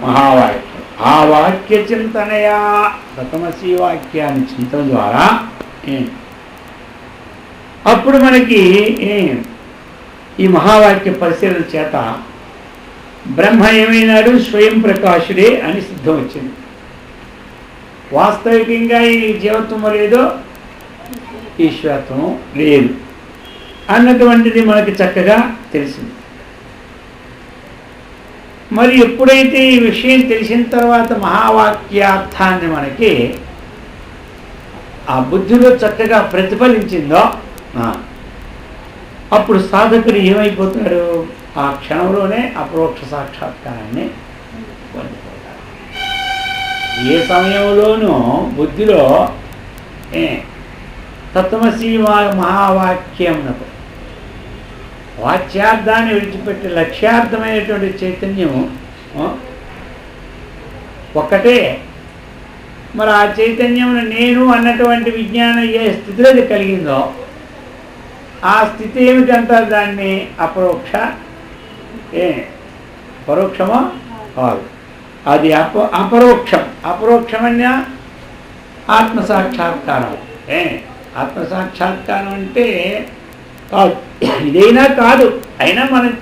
మహావాక్యం. ఆ వాక్య చింతనయా తత్వమసి వాక్యాన్ని చింతన ద్వారా అప్పుడు మనకి ఈ మహావాక్య పరిశీలన చేత బ్రహ్మ ఏమైనాడు? స్వయం ప్రకాశుడే అని సిద్ధం వచ్చింది. వాస్తవికంగా ఈ జీవత్వము లేదో ఈశ్వరత్వము లేదు అన్నటువంటిది మనకి చక్కగా తెలిసింది. మరి ఎప్పుడైతే ఈ విషయం తెలిసిన తర్వాత మహావాక్యార్థాన్ని మనకి ఆ బుద్ధిలో చక్కగా ప్రతిఫలించిందో అప్పుడు సాధకుడు ఏమైపోతాడు? ఆ క్షణంలోనే అపరోక్ష సాక్షాత్కారాన్ని పొందిపోతాడు. ఏ సమయంలోనూ బుద్ధిలో తత్వమసి మహావాక్యమునకు వాచ్యార్థాన్ని విడిచిపెట్టి లక్ష్యార్థమైనటువంటి చైతన్యము ఒక్కటే. మరి ఆ చైతన్యమును నేను అన్నటువంటి విజ్ఞానం ఏ స్థితిలో కలిగిందో ఆ స్థితి ఏమిటంటారు? దాన్ని అపరోక్ష. పరోక్షమో కాదు, అది అపరోక్షం. అపరోక్షమన్నా ఆత్మసాక్షాత్కారం. ఆత్మసాక్షాత్కారం అంటే కాదు, ఇదైనా కాదు, అయినా మనం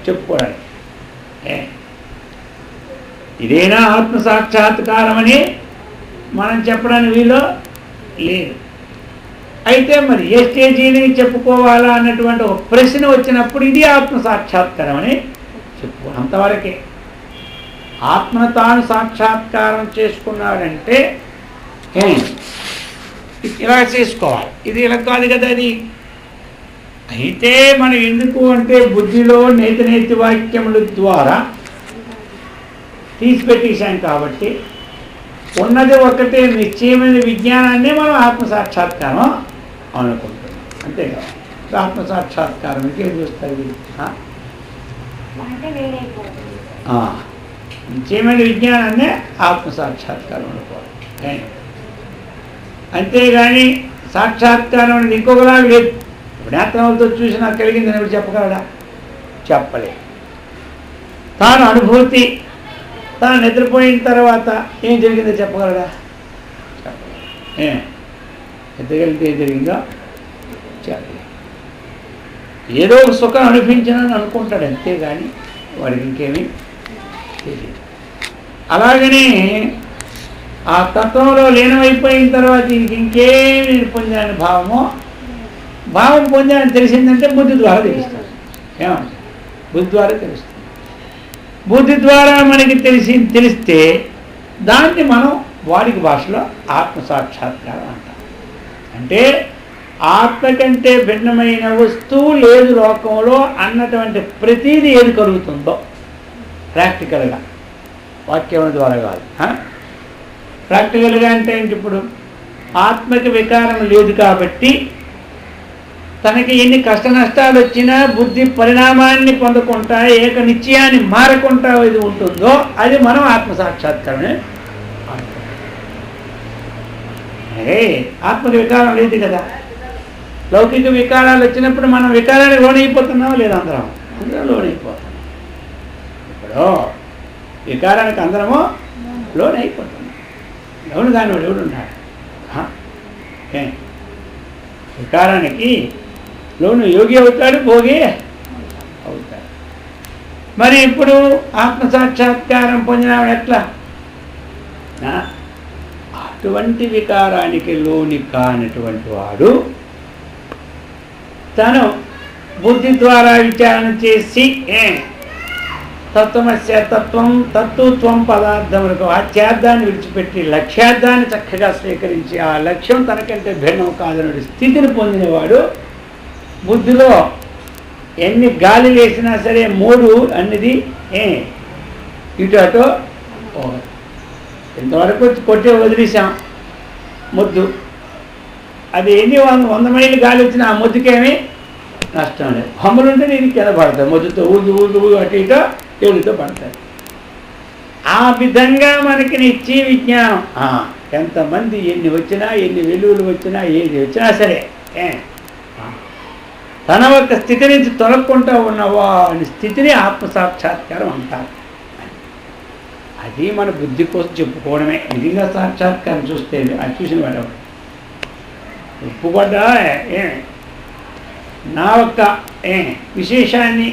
చెప్పుకోవడానికి ఇదైనా ఆత్మసాక్షాత్కారం అని మనం చెప్పడానికి వీలు లేదు. అయితే మరి ఏ స్టేజీని చెప్పుకోవాలా అన్నటువంటి ఒక ప్రశ్న వచ్చినప్పుడు ఇది ఆత్మసాక్షాత్కారం అని చెప్పుకో. అంతవరకే. ఆత్మను తాను సాక్షాత్కారం చేసుకున్నాడంటే ఇలా చేసుకోవాలి, ఇది ఇలా కాదు కదా అది. అయితే మనం ఎందుకు అంటే బుద్ధిలో నేతి వాక్యముల ద్వారా తీసిపెట్టేశాం కాబట్టి ఉన్నది ఒకటే నిశ్చయమైన విజ్ఞానాన్ని మనం ఆత్మసాక్షాత్కారం అనుకుంటున్నాం. అంతేకాదు ఆత్మసాక్షాత్కారం ఇంకేం చూస్తారు? నిశ్చయమైన విజ్ఞానాన్ని ఆత్మసాక్షాత్కారం అనుకోవాలి. అంతేగాని సాక్షాత్కారం అనేది ఇంకొకలాగా లేదు. నేత్రములతో చూసి నాకు కలిగింది అని చెప్పగలడా? చెప్పలే. తాను అనుభూతి, తాను నిద్రపోయిన తర్వాత ఏం జరిగిందో చెప్పగలడా? చెప్పలే. నిద్రగలిగితే ఏం జరిగిందో చెప్పలే. ఏదో ఒక సుఖం అనిపించానని అనుకుంటాడు, అంతేగాని వాడికి ఇంకేమీ తెలియదు. అలాగనే ఆ తత్వంలో లీనమైపోయిన తర్వాత ఇంకేమి పొందాని భావం పొందాలని తెలిసిందంటే బుద్ధి ద్వారా తెలుస్తుంది. ఏమంటే బుద్ధి ద్వారా తెలుస్తుంది. బుద్ధి ద్వారా మనకి తెలిస్తే దాన్ని మనం వాడికి భాషలో ఆత్మసాక్షాత్కారం అంటాం. అంటే ఆత్మ కంటే భిన్నమైన వస్తువు లేదు లోకంలో అన్నటువంటి ప్రతీది ఏది కలుగుతుందో ప్రాక్టికల్గా, వాక్యం ద్వారా కాదు. ప్రాక్టికల్గా అంటే ఏంటి? ఇప్పుడు ఆత్మకి వికారం లేదు కాబట్టి తనకి ఎన్ని కష్ట నష్టాలు వచ్చినా బుద్ధి పరిణామాన్ని పొందకుండా ఏక నిశ్చయాన్ని మారకుండా ఇది ఉంటుందో అది మనం ఆత్మసాక్షాత్కారమే. ఆత్మకి వికారం లేదు కదా. లౌకిక వికారాలు వచ్చినప్పుడు మనం వికారానికి లోనైపోతున్నామా లేదా? అందరం లోనైపోతున్నాం. ఇప్పుడు వికారానికి అందరము లోనైపోతున్నాం. ఎవరు కాని వాడు ఎవడున్నాడు? వికారానికి లోను యోగి అవుతాడు, భోగి అవుతాడు. మరి ఇప్పుడు ఆత్మసాక్షాత్కారం పొందినవాడు ఎట్లా? అటువంటి వికారానికి లోని కానటువంటి వాడు తను బుద్ధి ద్వారా విచారణ చేసి తత్వమస్య తత్వం పదార్థములకు వాచ్యార్థాన్ని విడిచిపెట్టి లక్ష్యార్థాన్ని చక్కగా స్వీకరించి ఆ లక్ష్యం తనకంటే భిన్నం కాదనే స్థితిని పొందినవాడు బుద్ధిలో ఎన్ని గాలి వేసినా సరే మూడు అన్నది ఇటు అటు ఇంతవరకు కొట్టే వదిలేసాం, ముద్దు. అది ఎన్ని 100 మైళ్ళు గాలి వచ్చినా ఆ ముద్దుకేమీ నష్టం లేదు. కొమ్మలు ఉంటే నేను కింద పడతాయి, ముద్దుతో ఊదు ఊదు అటు ఇటో ఏడుతో పడతాయి. ఆ విధంగా మనకి నిత్య విజ్ఞానం. ఎంతమంది ఎన్ని వచ్చినా, ఎన్ని వెలుగులు వచ్చినా, ఏది వచ్చినా సరే తన ఒక స్థితి నుంచి తొలక్కుంటూ ఉన్న వాని స్థితిని ఆత్మసాక్షాత్కారం అంటారు. అది మన బుద్ధి కోసం చెప్పుకోవడమే. నిజంగా సాక్షాత్కారం చూస్తే అది చూసిన వాడు ఒప్పుకోడా నా యొక్క విశేషాన్ని,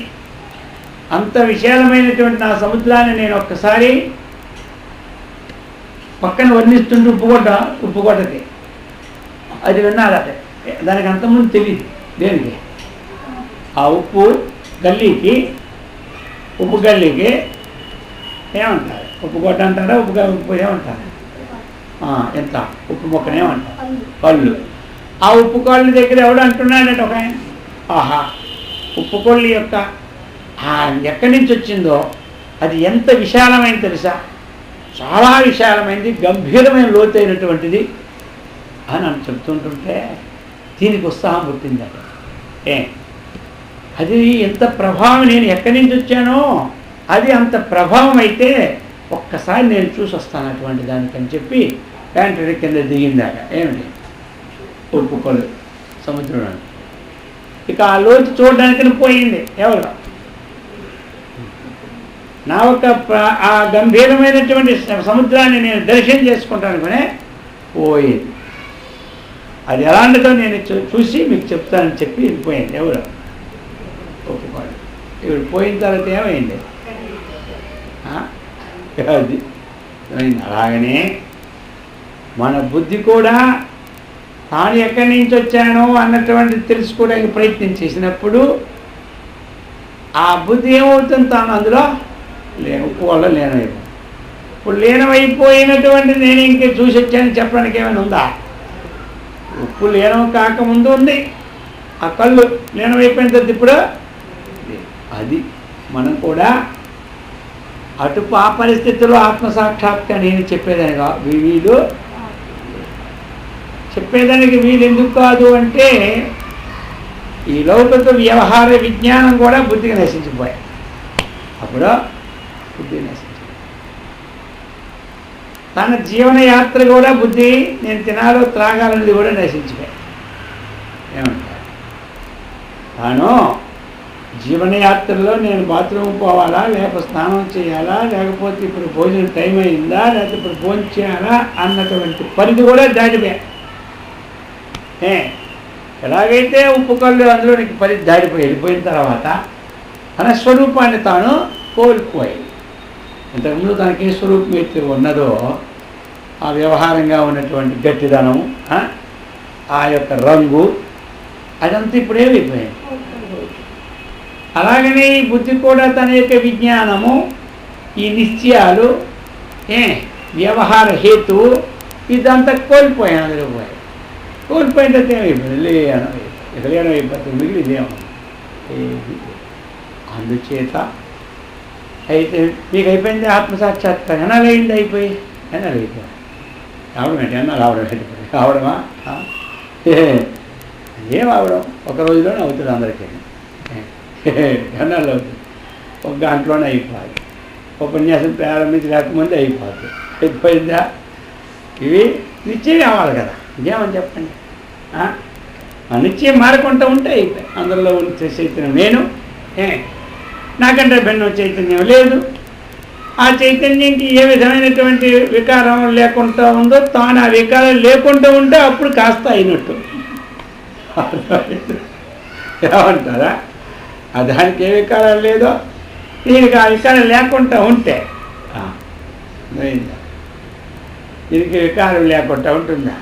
అంత విశాలమైనటువంటి నా సముద్రాన్ని నేను ఒక్కసారి పక్కన వర్ణిస్తుంటే ఉప్పుకొట్టది. అది విన్నారట. దానికి అంతకుముందు తెలియదు. దేనికి? ఆ ఉప్పు గల్లీకి, ఉప్పు గల్లీకి ఏమంటారు? ఉప్పుకొట్ట అంటారా? ఉప్పు ఏమంటారు? ఎంత ఉప్పు మొక్కను ఏమంటారు? కళ్ళు. ఆ ఉప్పు కళ్ళు దగ్గర ఎవడు అంటున్నాడట ఒక ఆయన, ఆహా ఉప్పు కొళ్ళు యొక్క ఎక్కడి నుంచి వచ్చిందో అది ఎంత విశాలమైంది తెలుసా, చాలా విశాలమైంది, గంభీరమైన లోతైనటువంటిది అని నన్ను చెప్తుంటుంటే దీనికి ఉత్సాహం పుట్టిందట. అది ఎంత ప్రభావం, నేను ఎక్కడి నుంచి వచ్చానో అది అంత ప్రభావం అయితే ఒక్కసారి నేను చూసి వస్తాను అటువంటి దానికని చెప్పి ప్యాంటరీ కింద దిగిందాక. ఏమిటి? ఉప్పుకొల్లు సముద్రంలో. ఇక ఆ లోతు చూడడానికి పోయింది ఎవరు? నా ఒక ఆ గంభీరమైనటువంటి సముద్రాన్ని నేను దర్శనం చేసుకుంటానుకునే పోయింది. అది ఎలాంటిదో నేను చూసి మీకు చెప్తానని చెప్పి వెళ్ళిపోయింది. ఎవరు? ఒప్పుకోండి. ఇప్పుడు పోయిన తర్వాత ఏమైంది? అది అలాగనే మన బుద్ధి కూడా తాను ఎక్కడి నుంచి వచ్చానో అన్నటువంటి తెలుసుకోవడానికి ప్రయత్నం చేసినప్పుడు ఆ బుద్ధి ఏమవుతుంది? తాను అందులో ఉప్పు వల్ల లీనమైపోయింది. ఇప్పుడు లీనమైపోయినటువంటి నేను ఇంకే చూసి వచ్చానని చెప్పడానికి ఏమైనా ఉందా? ఉప్పు లీనం కాకముందు ఉంది, ఆ కళ్ళు లీనమైపోయిన తర్వాత ఇప్పుడు అది. మనం కూడా అటు ఆ పరిస్థితుల్లో ఆత్మసాక్షాత్కారం నేను చెప్పేదానిగా వీలు చెప్పేదానికి వీలు ఎందుకు కాదు అంటే ఈ లౌకిక వ్యవహార విజ్ఞానం కూడా బుద్ధికి నశించిపోయాయి. అప్పుడు బుద్ధి నశించిపోయి తన జీవనయాత్ర కూడా బుద్ధి నేను తినాలో త్రాగాలనేది కూడా నశించిపోయాయి. ఏమంటారు? తాను జీవనయాత్రలో నేను బాత్రూమ్ పోవాలా, లేకపోతే స్నానం చేయాలా, లేకపోతే ఇప్పుడు భోజనం టైం అయిందా, లేకపోతే ఇప్పుడు భోజనం చేయాలా అన్నటువంటి పరిధి కూడా దాటిపోయా. ఎలాగైతే ఉప్పు కళ్ళు అందులోనికి పరిధి దాటిపోయి వెళ్ళిపోయిన తర్వాత తన స్వరూపాన్ని తాను కోల్పోయి, ఇంతకుముందు తనకి స్వరూపం అయితే ఉన్నదో ఆ వ్యవహారంగా ఉన్నటువంటి గట్టిదనం, ఆ యొక్క రంగు, అదంతా ఇప్పుడు ఏమైపోయింది. అలాగనే ఈ బుద్ధి కూడా తన యొక్క విజ్ఞానము, ఈ నిశ్చయాలు, వ్యవహార హేతువు ఇదంతా కోల్పోయాను. అందులో పోయి కోల్పోయిన తర్వాత ఏమైపోయింది? లేనమైపోతుంది, మిగిలిదేమో. అందుచేత అయితే మీకు అయిపోయింది ఆత్మసాక్షాత్కారం. ఎన్నాళ్ళయింది అయిపోయి? ఎన్నాళ్ళు అయిపోయి రావడం ఏంటి? ఎన్నాళ్ళు రావడం ఏంటి? రావడమా? ఏం అవడం? ఒక రోజులోనే అవుతుంది అందరికీ. ఎన్నాళ్ళు అవుతుంది? ఒక గంటలోనే అయిపోవాలి. ఉపన్యాసం ప్రారంభించి లేకముందే అయిపోతుంది. అయిపోయిందా? ఇవి నిశ్చయం కావాలి కదా, ఇంకేమని చెప్పండి. ఆ నిశ్చయం మారకుండా ఉంటే అయిపోయి. అందరిలో ఉండే చైతన్యం నేను, నాకంటే భిన్నం చైతన్యం లేదు. ఆ చైతన్యంకి ఏ విధమైనటువంటి వికారం లేకుండా ఉందో తాను ఆ వికారం లేకుండా ఉంటే అప్పుడు కాస్త అయినట్టు. ఏమంటారా? దానికి ఏ వికారం లేదో దీనికి ఆ వికారం లేకుండా ఉంటే దీనికి వికారం లేకుండా ఉంటుందా?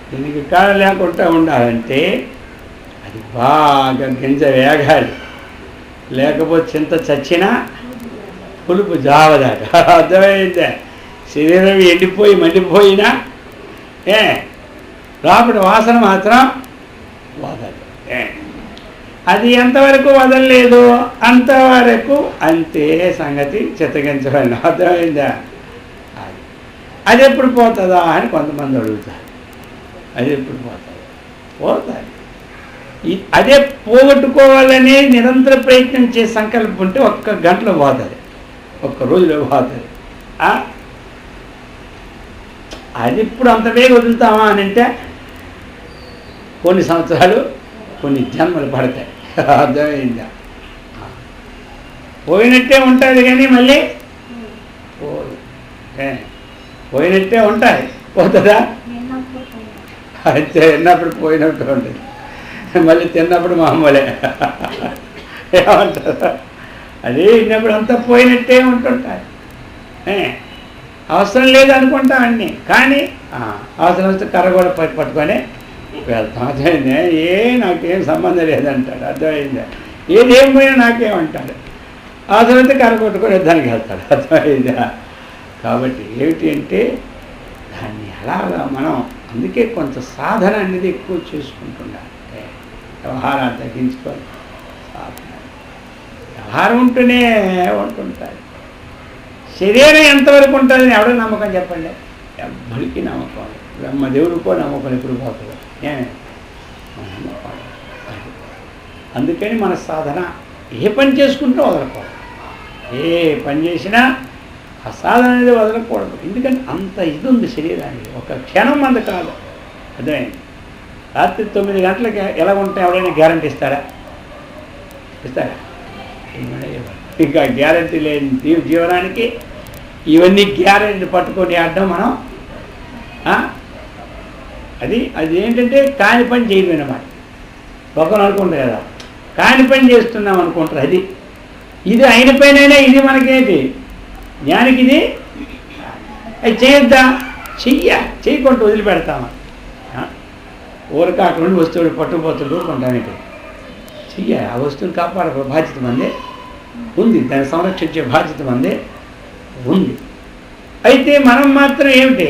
దీనికి వికారం లేకుండా ఉండాలంటే అది బాగా గింజ వేగాలి, లేకపోతే చింత చచ్చినా పులుపు జావదాట. అర్థమైందే? శరీరం ఎండిపోయి మండిపోయినా లోపల వాసన మాత్రం వదలదు. అది ఎంతవరకు వదలలేదు అంతవరకు అంతే సంగతి చిత్తగించబడిన. అర్థమైందా? అది ఎప్పుడు పోతుందా అని కొంతమంది అడుగుతారు. అది ఎప్పుడు పోతుంది? పోతుంది. అదే పోగొట్టుకోవాలని నిరంతర ప్రయత్నం చేసి సంకల్పం ఉంటే ఒక్క గంటలో పోతుంది, ఒక్క రోజులో పోతుంది. అది ఇప్పుడు అంత వేగ వదులుతామా అని అంటే కొన్ని సంవత్సరాలు కొన్ని జన్మలు పడతాయి. అర్థమైందా? పోయినట్టే ఉంటుంది కానీ మళ్ళీ పోయినట్టే ఉంటుంది. పోతుందా? అయితే ఎన్నప్పుడు పోయినట్టు ఉంటుంది, మళ్ళీ తిన్నప్పుడు మామూలే. ఏమంటారు? అది విన్నప్పుడు అంతా పోయినట్టే ఉంటుంటాయి. అవసరం లేదు అనుకుంటా అన్నీ, కానీ అవసరం వస్తే కర్ర కూడా పట్టుకొని వెళ్తాం. అర్థమైందా? నాకేం సంబంధం లేదంటాడు. అర్థమైందా? ఏదేం పోయినా నాకేమంటాడు. అవసరం అయితే కర్ర కొట్టుకొని యుద్ధానికి వెళ్తాడు. అర్థమైందా? కాబట్టి ఏమిటి అంటే దాన్ని అలాగా మనం అందుకే కొంత సాధన అనేది ఎక్కువ చేసుకుంటున్నాం. వ్యవహారాలు తగ్గించుకోవాలి. సాధన వ్యవహారం ఉంటూనే ఉంటుంటాయి. శరీరం ఎంతవరకు ఉంటుందని ఎవడో నమ్మకం చెప్పండి? ఎవ్వరికి నమ్మకం. బ్రహ్మదేవుడికో నమ్మకం ఎప్పుడు పోతుంది. నమ్మకం. అందుకని మన సాధన ఏ పని చేసుకుంటూ వదలకూడదు. ఏ పని చేసినా ఆ సాధన అనేది వదలకూడదు. ఎందుకంటే అంత ఇది ఉంది శరీరానికి. ఒక క్షణం మంద కాదు. అర్థమైంది? రాత్రి 9 గంటలకి ఎలా ఉంటే ఎవరైనా గ్యారంటీ ఇస్తారా? ఇంకా గ్యారంటీ లేని జీవనానికి ఇవన్నీ గ్యారంటీ పట్టుకొని ఆడడం మనం అది ఏంటంటే కాని పని చేయడం అన్నమాట. ఒకరు అనుకుంటారు కదా, కాని పని చేస్తున్నాం అనుకుంటారు. ఇది అయిన పైన ఇది మనకేంటి జ్ఞానికి ఇది అది చేయొద్దా? చేయకుండా వదిలిపెడతామా? ఊరికి అక్కడ నుండి వస్తువులు పట్టుకుపోతుడు కొనడానికి ఆ వస్తువుని కాపాడే బాధ్యత మందే ఉంది, దాన్ని సంరక్షించే బాధ్యత మందే ఉంది. అయితే మనం మాత్రం ఏమిటి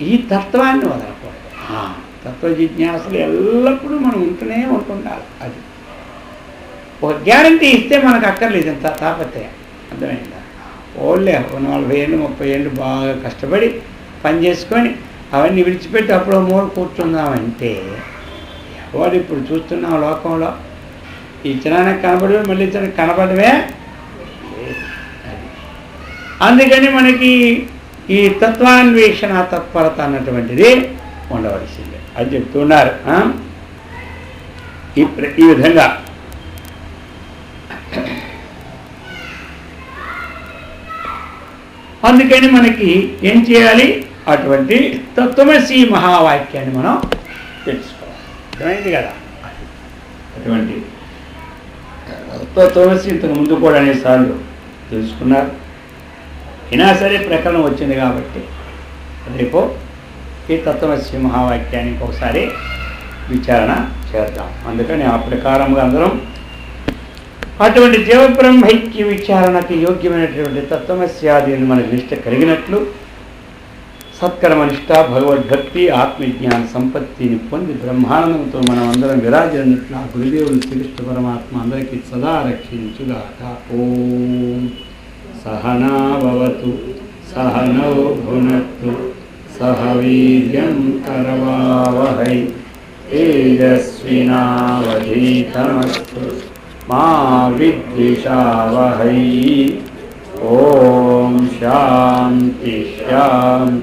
ఈ తత్వాన్ని వదలకూడదు. తత్వ జిజ్ఞాసలు ఎల్లప్పుడూ మనం ఉంటూనే ఉంటుండాలి. అది ఒక గ్యారంటీ ఇస్తే మనకు అక్కర్లేదు ఇంత తాపత్రయం. అర్థమైందా? ఓళ్ళే 40 ఏళ్ళు 30 ఏళ్ళు బాగా కష్టపడి పని చేసుకొని అవన్నీ విడిచిపెట్టి అప్పుడు మూల కూర్చుందామంటే ఎవరు ఇప్పుడు చూస్తున్నాం లోకంలో ఈ చిన్నానికి కనబడి మళ్ళీ ఇతనికి కనబడమే. అందుకని మనకి ఈ తత్వాన్వేషణ తత్పరత అన్నటువంటిది ఉండవలసిందే. అది చెప్తున్నారు. ఈ విధంగా అందుకని మనకి ఏం చేయాలి? అటువంటి తత్వమసి మహావాక్యాన్ని మనం తెలుసుకోవాలి. అర్థమైంది కదా? అటువంటి తత్వమసి ఇంతకు ముందు కూడా అనేసార్లు తెలుసుకున్నారు. అయినా సరే ప్రకరణం వచ్చింది కాబట్టి రేపు ఈ తత్వమసి మహావాక్యాన్ని ఇంకొకసారి విచారణ చేద్దాం. అందుకని ఆ ప్రకారంగా అందరం అటువంటి జీవబ్రహ్మైక్య విచారణకి యోగ్యమైనటువంటి తత్వమస్యాదిని మనకు నిష్ట కలిగినట్లు సత్కర్మనిష్ట భగవద్భక్తి ఆత్మజ్ఞాన సంపత్తిని పొంది బ్రహ్మానందంతో మనం అందరం విరాజినట్లు ఆ గురుదేవులు శ్రీకృష్ణ పరమాత్మ అందరికీ సదా రక్షించుగాక. ఓం సహనాభవతు సహనౌ భునక్తు సహ వీర్యం కరవావహై తేజస్వినావధీతమస్తు మా విద్విషావహై. ఓం శాంతి శాంతి